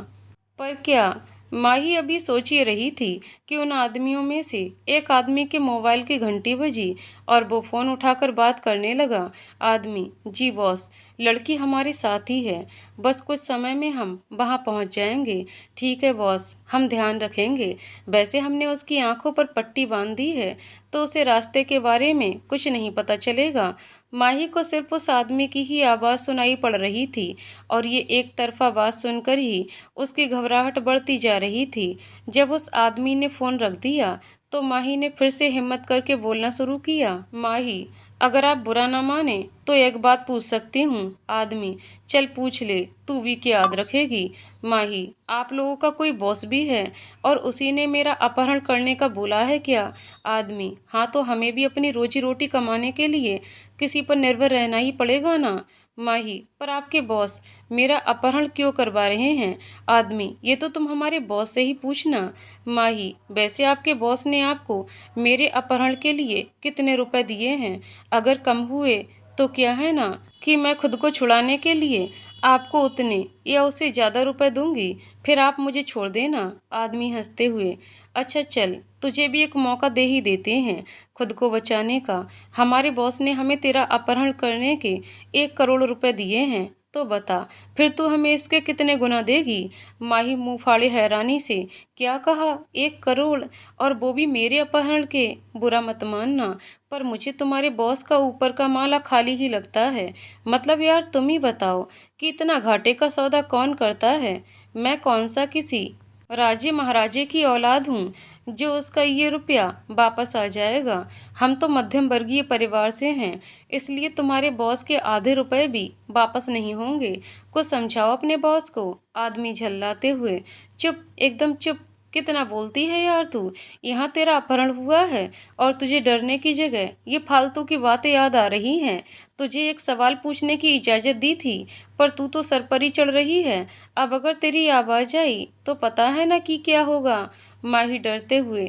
पर क्या? माही अभी सोच ही रही थी कि उन आदमियों में से एक आदमी के मोबाइल की घंटी बजी और वो फ़ोन उठाकर बात करने लगा। आदमी, जी बॉस, लड़की हमारे साथ ही है, बस कुछ समय में हम वहाँ पहुँच जाएंगे। ठीक है बॉस, हम ध्यान रखेंगे। वैसे हमने उसकी आंखों पर पट्टी बांध दी है, तो उसे रास्ते के बारे में कुछ नहीं पता चलेगा। माही को सिर्फ उस आदमी की ही आवाज़ सुनाई पड़ रही थी, और ये एक तरफा बात सुनकर ही उसकी घबराहट बढ़ती जा रही थी। जब उस आदमी ने फ़ोन रख दिया तो माही ने फिर से हिम्मत करके बोलना शुरू किया, माही, अगर आप बुरा ना माने तो एक बात पूछ सकती हूँ? आदमी, चल पूछ ले, तू भी क्या याद रखेगी। माही, आप लोगों का कोई बॉस भी है और उसी ने मेरा अपहरण करने का बोला है क्या? आदमी, हाँ, तो हमें भी अपनी रोजी रोटी कमाने के लिए किसी पर निर्भर रहना ही पड़ेगा ना। माही, पर आपके बॉस मेरा अपहरण क्यों करवा रहे हैं? आदमी, ये तो तुम हमारे बॉस से ही पूछना। माही, वैसे आपके बॉस ने आपको मेरे अपहरण के लिए कितने रुपए दिए हैं? अगर कम हुए तो क्या है ना कि मैं खुद को छुड़ाने के लिए आपको उतने या उससे ज़्यादा रुपए दूंगी, फिर आप मुझे छोड़ देना। आदमी हंसते हुए, अच्छा चल, तुझे भी एक मौका दे ही देते हैं खुद को बचाने का। हमारे बॉस ने हमें तेरा अपहरण करने के 1 करोड़ रुपए दिए हैं, तो बता फिर तू हमें इसके कितने गुना देगी? माही मुंह फाड़े हैरानी से, क्या कहा? 1 करोड़? और वो भी मेरे अपहरण के? बुरा मत मानना, पर मुझे तुम्हारे बॉस का ऊपर का माला खाली ही लगता है। मतलब यार, तुम ही बताओ कि इतना घाटे का सौदा कौन करता है? मैं कौन सा किसी राजे महाराजे की औलाद हूँ जो उसका ये रुपया वापस आ जाएगा। हम तो मध्यम वर्गीय परिवार से हैं, इसलिए तुम्हारे बॉस के आधे रुपए भी वापस नहीं होंगे। कुछ समझाओ अपने बॉस को। आदमी झल्लाते हुए, चुप, एकदम चुप। कितना बोलती है यार तू। यहाँ तेरा अपहरण हुआ है और तुझे डरने की जगह ये फालतू की बातें याद आ रही हैं। तुझे एक सवाल पूछने की इजाज़त दी थी, पर तू तो सर पर ही चढ़ रही है। अब अगर तेरी आवाज़ आई तो पता है ना कि क्या होगा। माही डरते हुए,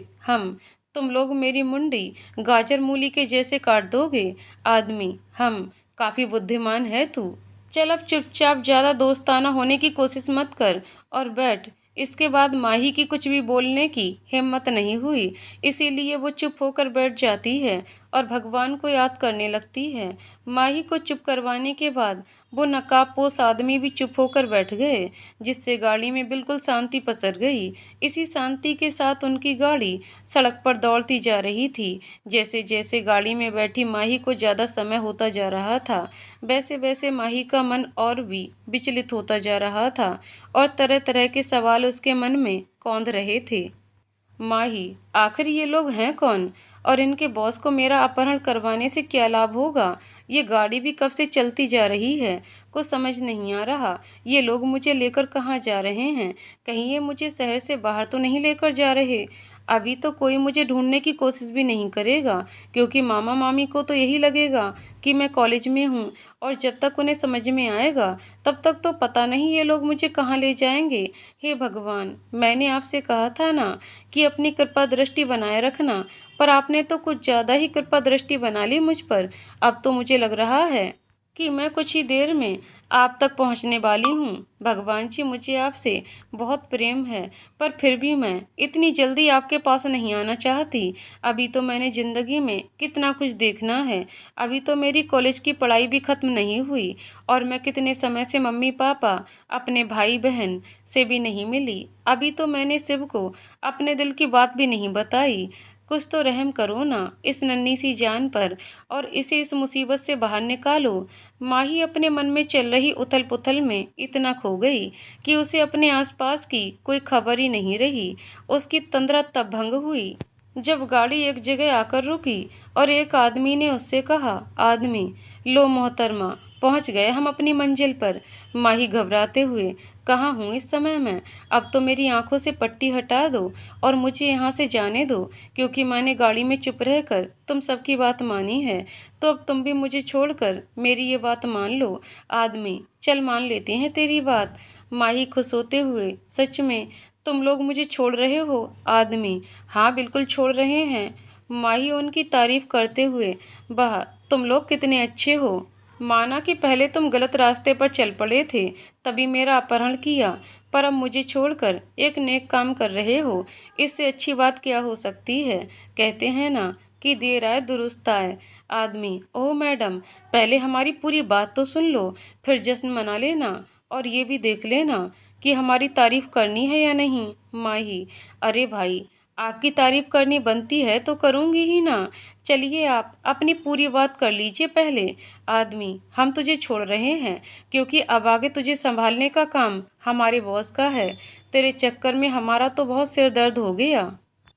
तुम लोग मेरी मुंडी गाजर मूली के जैसे काट दोगे। आदमी, काफ़ी बुद्धिमान है तू। चल अब चुपचाप, ज़्यादा दोस्ताना होने की कोशिश मत कर और बैठ। इसके बाद माही की कुछ भी बोलने की हिम्मत नहीं हुई, इसीलिए वो चुप होकर बैठ जाती है और भगवान को याद करने लगती है। माही को चुप करवाने के बाद वो नकाबपोश आदमी भी चुप होकर बैठ गए, जिससे गाड़ी में बिल्कुल शांति पसर गई। इसी शांति के साथ उनकी गाड़ी सड़क पर दौड़ती जा रही थी। जैसे जैसे गाड़ी में बैठी माही को ज़्यादा समय होता जा रहा था, वैसे वैसे माही का मन और भी विचलित होता जा रहा था और तरह तरह के सवाल उसके मन में कौंध रहे थे। माही, आखिर ये लोग हैं कौन और इनके बॉस को मेरा अपहरण करवाने से क्या लाभ होगा। ये गाड़ी भी कब से चलती जा रही है, कुछ समझ नहीं आ रहा। ये लोग मुझे लेकर कहाँ जा रहे हैं। कहीं ये मुझे शहर से बाहर तो नहीं लेकर जा रहे। अभी तो कोई मुझे ढूंढने की कोशिश भी नहीं करेगा, क्योंकि मामा मामी को तो यही लगेगा कि मैं कॉलेज में हूँ, और जब तक उन्हें समझ में आएगा तब तक तो पता नहीं ये लोग मुझे कहाँ ले जाएंगे। हे भगवान, मैंने आपसे कहा था ना कि अपनी कृपा दृष्टि बनाए रखना, पर आपने तो कुछ ज़्यादा ही कृपा दृष्टि बना ली मुझ पर। अब तो मुझे लग रहा है कि मैं कुछ ही देर में आप तक पहुंचने वाली हूँ। भगवान जी, मुझे आपसे बहुत प्रेम है, पर फिर भी मैं इतनी जल्दी आपके पास नहीं आना चाहती। अभी तो मैंने ज़िंदगी में कितना कुछ देखना है। अभी तो मेरी कॉलेज की पढ़ाई भी ख़त्म नहीं हुई और मैं कितने समय से मम्मी पापा, अपने भाई बहन से भी नहीं मिली। अभी तो मैंने शिव को अपने दिल की बात भी नहीं बताई। कुछ तो रहम करो ना इस नन्ही सी जान पर और इसे इस मुसीबत से बाहर निकालो। माही अपने मन में चल रही उथल पुथल में इतना खो गई कि उसे अपने आसपास की कोई खबर ही नहीं रही। उसकी तंद्रा तब भंग हुई जब गाड़ी एक जगह आकर रुकी और एक आदमी ने उससे कहा, आदमी, लो मोहतरमा, पहुंच गए हम अपनी मंजिल पर। माही घबराते हुए, कहाँ हूँ इस समय मैं। अब तो मेरी आंखों से पट्टी हटा दो और मुझे यहाँ से जाने दो, क्योंकि मैंने गाड़ी में चुप रहकर तुम सबकी बात मानी है, तो अब तुम भी मुझे छोड़कर मेरी ये बात मान लो। आदमी, चल मान लेते हैं तेरी बात। माही खुश होते हुए, सच में तुम लोग मुझे छोड़ रहे हो। आदमी, हाँ बिल्कुल छोड़ रहे हैं। माही उनकी तारीफ करते हुए, वाह, तुम लोग कितने अच्छे हो। माना कि पहले तुम गलत रास्ते पर चल पड़े थे, तभी मेरा अपहरण किया, पर अब मुझे छोड़कर एक नेक काम कर रहे हो। इससे अच्छी बात क्या हो सकती है। कहते हैं ना कि देर आए दुरुस्त आए। आदमी, ओह मैडम, पहले हमारी पूरी बात तो सुन लो, फिर जश्न मना लेना और ये भी देख लेना कि हमारी तारीफ करनी है या नहीं। माही, अरे भाई, आपकी तारीफ करनी बनती है तो करूँगी ही ना। चलिए आप अपनी पूरी बात कर लीजिए पहले। आदमी, हम तुझे छोड़ रहे हैं क्योंकि अब आगे तुझे संभालने का काम हमारे बॉस का है। तेरे चक्कर में हमारा तो बहुत सिर दर्द हो गया।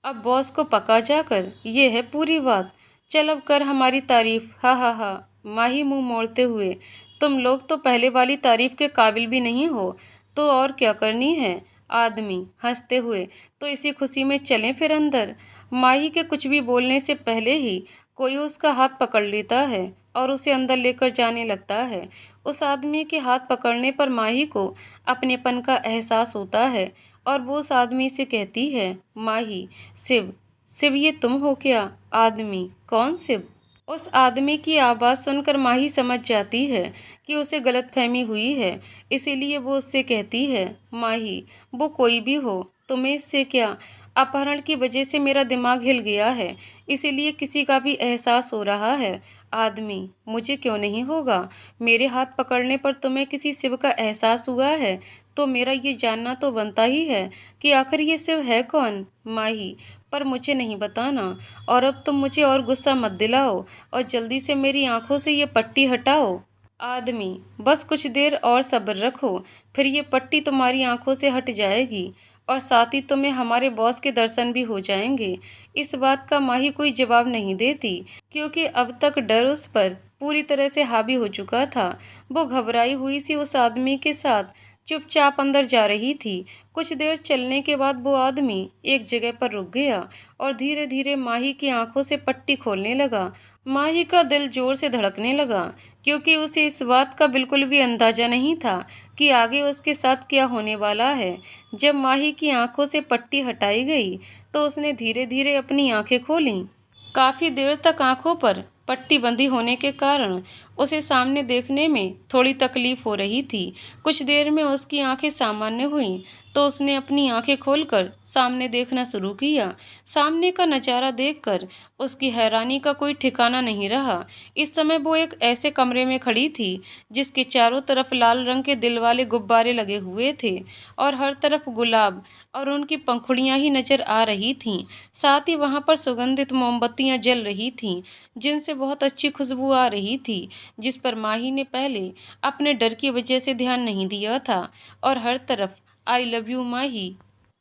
अब बॉस को पका जाकर, ये है पूरी बात। चल अब कर हमारी तारीफ। हा हा हा। माही मुंह मोड़ते हुए, तुम लोग तो पहले वाली तारीफ के काबिल भी नहीं हो, तो और क्या करनी है। आदमी हंसते हुए, तो इसी खुशी में चलें फिर अंदर। माही के कुछ भी बोलने से पहले ही कोई उसका हाथ पकड़ लेता है और उसे अंदर लेकर जाने लगता है। उस आदमी के हाथ पकड़ने पर माही को अपनेपन का एहसास होता है और वो उस आदमी से कहती है, माही, शिव, शिव ये तुम हो क्या। आदमी, कौन शिव। उस आदमी की आवाज़ सुनकर माही समझ जाती है कि उसे गलतफहमी हुई है, इसीलिए वो उससे कहती है, माही, वो कोई भी हो, तुम्हें इससे क्या। अपहरण की वजह से मेरा दिमाग हिल गया है, इसीलिए किसी का भी एहसास हो रहा है। आदमी, मुझे क्यों नहीं होगा। मेरे हाथ पकड़ने पर तुम्हें किसी शिव का एहसास हुआ है, तो मेरा ये जानना तो बनता ही है कि आखिर ये शिव है कौन। माही, पर मुझे नहीं बताना, और अब तुम मुझे और गुस्सा मत दिलाओ और जल्दी से मेरी आंखों से ये पट्टी हटाओ। आदमी, बस कुछ देर और सब्र रखो, फिर ये पट्टी तुम्हारी आंखों से हट जाएगी। और साथ ही तुम्हें हमारे बॉस के दर्शन भी हो जाएंगे। इस बात का माही कोई जवाब नहीं देती, क्योंकि अब तक डर उस पर पूरी तरह से हावी हो चुका था। वो घबराई हुई सी उस आदमी के साथ चुपचाप अंदर जा रही थी। कुछ देर चलने के बाद वो आदमी एक जगह पर रुक गया और धीरे धीरे माही की आंखों से पट्टी खोलने लगा। माही का दिल जोर से धड़कने लगा, क्योंकि उसे इस बात का बिल्कुल भी अंदाजा नहीं था कि आगे उसके साथ क्या होने वाला है। जब माही की आंखों से पट्टी हटाई गई तो उसने धीरे धीरे अपनी आंखें खोलीं। काफी देर तक आंखों पर पट्टी बंधी होने के कारण उसे सामने देखने में थोड़ी तकलीफ हो रही थी। कुछ देर में उसकी आंखें सामान्य हुईं तो उसने अपनी आंखें खोलकर सामने देखना शुरू किया। सामने का नज़ारा देखकर उसकी हैरानी का कोई ठिकाना नहीं रहा। इस समय वो एक ऐसे कमरे में खड़ी थी जिसके चारों तरफ लाल रंग के दिल वाले गुब्बारे लगे हुए थे और हर तरफ गुलाब और उनकी पंखुड़ियां ही नजर आ रही थीं। साथ ही वहां पर सुगंधित मोमबत्तियां जल रही थीं, जिनसे बहुत अच्छी खुशबू आ रही थी, जिस पर माही ने पहले अपने डर की वजह से ध्यान नहीं दिया था। और हर तरफ आई लव यू माही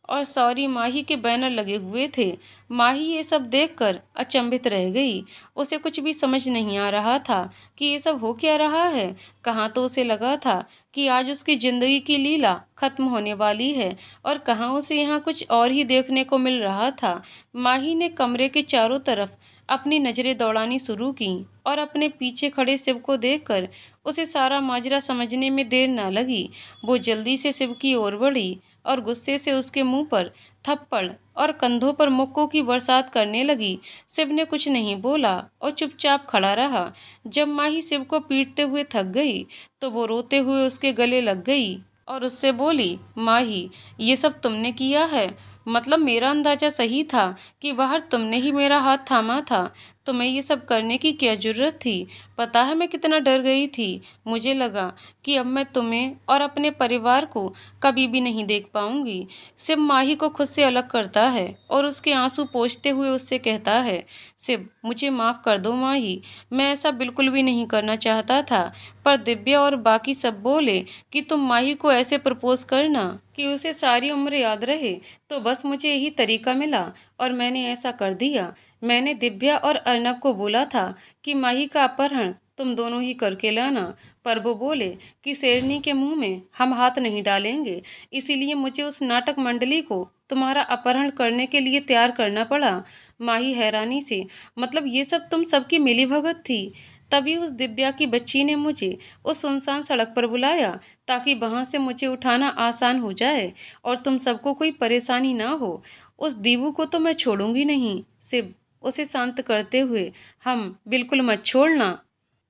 और सॉरी माही के बैनर लगे हुए थे। माही ये सब देखकर अचंभित रह गई। उसे कुछ भी समझ नहीं आ रहा था कि ये सब हो क्या रहा है। कहाँ तो उसे लगा था कि आज उसकी जिंदगी की लीला खत्म होने वाली है, और कहाँ उसे यहाँ कुछ और ही देखने को मिल रहा था। माही ने कमरे के चारों तरफ अपनी नजरें दौड़ानी शुरू की और अपने पीछे खड़े शिव को देखकर उसे सारा माजरा समझने में देर ना लगी। वो जल्दी से शिव की ओर बढ़ी और गुस्से से उसके मुंह पर थप्पड़ और कंधों पर मुक्कों की बरसात करने लगी। शिव ने कुछ नहीं बोला और चुपचाप खड़ा रहा। जब माही शिव को पीटते हुए थक गई तो वो रोते हुए उसके गले लग गई और उससे बोली, माही ये सब तुमने किया है? मतलब मेरा अंदाजा सही था कि बाहर तुमने ही मेरा हाथ थामा था। तुम्हें ये सब करने की क्या जरूरत थी? पता है मैं कितना डर गई थी। मुझे लगा कि अब मैं तुम्हें और अपने परिवार को कभी भी नहीं देख पाऊंगी। शिव माही को खुद से अलग करता है और उसके आंसू पोंछते हुए उससे कहता है, शिव मुझे माफ़ कर दो माही, मैं ऐसा बिल्कुल भी नहीं करना चाहता था। पर दिव्या और बाकी सब बोले कि तुम माही को ऐसे प्रपोज करना कि उसे सारी उम्र याद रहे, तो बस मुझे यही तरीका मिला और मैंने ऐसा कर दिया। मैंने दिव्या और अर्नब को बोला था कि माही का अपहरण तुम दोनों ही करके लाना, पर वो बोले कि शेरनी के मुंह में हम हाथ नहीं डालेंगे। इसीलिए मुझे उस नाटक मंडली को तुम्हारा अपहरण करने के लिए तैयार करना पड़ा। माही हैरानी से, मतलब ये सब तुम सबकी मिलीभगत थी? तभी उस दिव्या की बच्ची ने मुझे उस सुनसान सड़क पर बुलाया ताकि वहां से मुझे उठाना आसान हो जाए और तुम सबको कोई परेशानी ना हो। उस दीवू को तो मैं छोड़ूंगी नहीं। शिव उसे शांत करते हुए, हम बिल्कुल मत छोड़ना,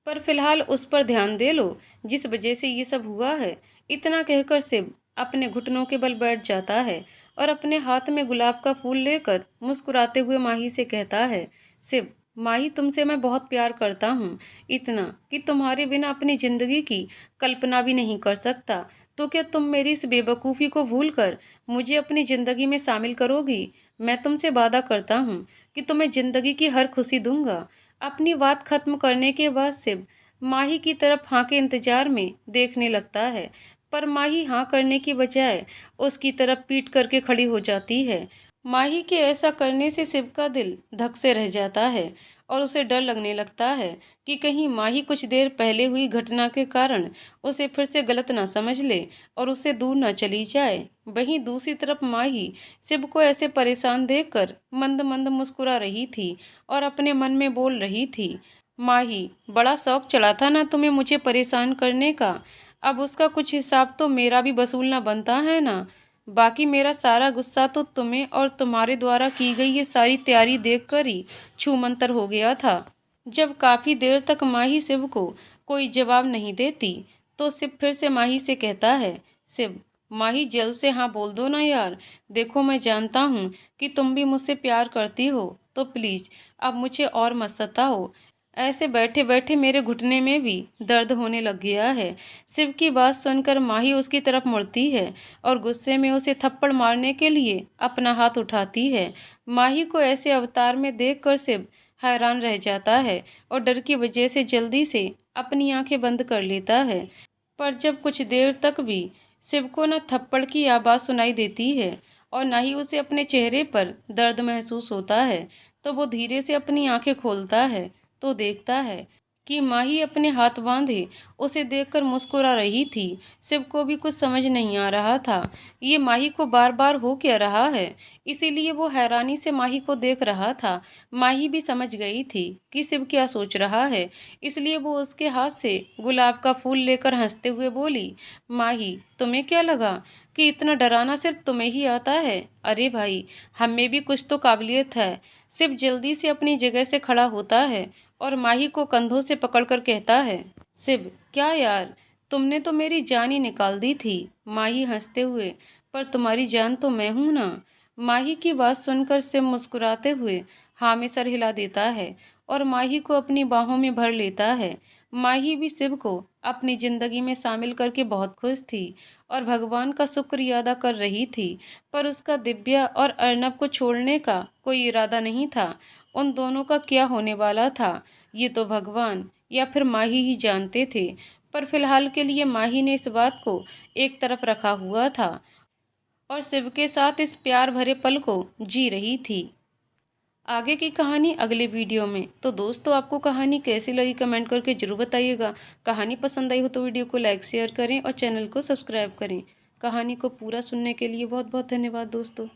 पर फिलहाल उस पर ध्यान दे लो जिस वजह से ये सब हुआ है। इतना कहकर शिव अपने घुटनों के बल बैठ जाता है और अपने हाथ में गुलाब का फूल लेकर मुस्कुराते हुए माही से कहता है, शिव माही तुमसे मैं बहुत प्यार करता हूँ, इतना कि तुम्हारे बिना अपनी जिंदगी की कल्पना भी नहीं कर सकता। तो क्या तुम मेरी इस बेवकूफ़ी को भूलकर मुझे अपनी ज़िंदगी में शामिल करोगी? मैं तुमसे वादा करता हूँ कि तुम्हें ज़िंदगी की हर खुशी दूंगा। अपनी बात खत्म करने के बाद शिव माही की तरफ हाँ के इंतजार में देखने लगता है, पर माही हाँ करने की बजाय उसकी तरफ पीट करके खड़ी हो जाती है। माही के ऐसा करने से शिव का दिल धक से रह जाता है और उसे डर लगने लगता है कि कहीं माही कुछ देर पहले हुई घटना के कारण उसे फिर से गलत ना समझ ले और उससे दूर ना चली जाए। वहीं दूसरी तरफ माही शिव को ऐसे परेशान देखकर मंद मंद मुस्कुरा रही थी और अपने मन में बोल रही थी, माही बड़ा शौक चढ़ा था ना तुम्हें मुझे परेशान करने का, अब उसका कुछ हिसाब तो मेरा भी वसूलना बनता है ना। बाकी मेरा सारा गुस्सा तो तुम्हें और तुम्हारे द्वारा की गई ये सारी तैयारी देखकर ही छूमंतर हो गया था। जब काफी देर तक माही शिव को कोई जवाब नहीं देती तो शिव फिर से माही से कहता है, शिव माही जल्द से हाँ बोल दो ना यार। देखो मैं जानता हूँ कि तुम भी मुझसे प्यार करती हो, तो प्लीज अब मुझे और मत सताओ। ऐसे बैठे बैठे मेरे घुटने में भी दर्द होने लग गया है। शिव की बात सुनकर माही उसकी तरफ मुड़ती है और गुस्से में उसे थप्पड़ मारने के लिए अपना हाथ उठाती है। माही को ऐसे अवतार में देखकर शिव हैरान रह जाता है और डर की वजह से जल्दी से अपनी आंखें बंद कर लेता है। पर जब कुछ देर तक भी शिव को न थप्पड़ की आवाज़ सुनाई देती है और ना ही उसे अपने चेहरे पर दर्द महसूस होता है। तो वो धीरे से अपनी आंखें खोलता है तो देखता है कि माही अपने हाथ बांधे उसे देखकर मुस्कुरा रही थी। शिव को भी कुछ समझ नहीं आ रहा था, ये माही को बार बार हो क्या रहा है, इसीलिए वो हैरानी से माही को देख रहा था। माही भी समझ गई थी कि शिव क्या सोच रहा है, इसलिए वो उसके हाथ से गुलाब का फूल लेकर हंसते हुए बोली, माही तुम्हें क्या लगा कि इतना डराना सिर्फ तुम्हें ही आता है? अरे भाई, हम में भी कुछ तो काबिलियत है। शिव जल्दी से अपनी जगह से खड़ा होता है और माही को कंधों से पकड़कर कहता है, शिव क्या यार, तुमने तो मेरी जान ही निकाल दी थी। माही हंसते हुए, पर तुम्हारी जान तो मैं हूं ना। माही की बात सुनकर शिव मुस्कुराते हुए हाँ में सर हिला देता है और माही को अपनी बाहों में भर लेता है। माही भी शिव को अपनी जिंदगी में शामिल करके बहुत खुश थी और भगवान का शुक्रिया अदा कर रही थी, पर उसका दिव्या और अर्नब को छोड़ने का कोई इरादा नहीं था। उन दोनों का क्या होने वाला था, ये तो भगवान या फिर माही ही जानते थे। पर फिलहाल के लिए माही ने इस बात को एक तरफ रखा हुआ था और शिव के साथ इस प्यार भरे पल को जी रही थी। आगे की कहानी अगले वीडियो में। तो दोस्तों, आपको कहानी कैसी लगी कमेंट करके जरूर बताइएगा। कहानी पसंद आई हो तो वीडियो को लाइक शेयर करें और चैनल को सब्सक्राइब करें। कहानी को पूरा सुनने के लिए बहुत बहुत धन्यवाद दोस्तों।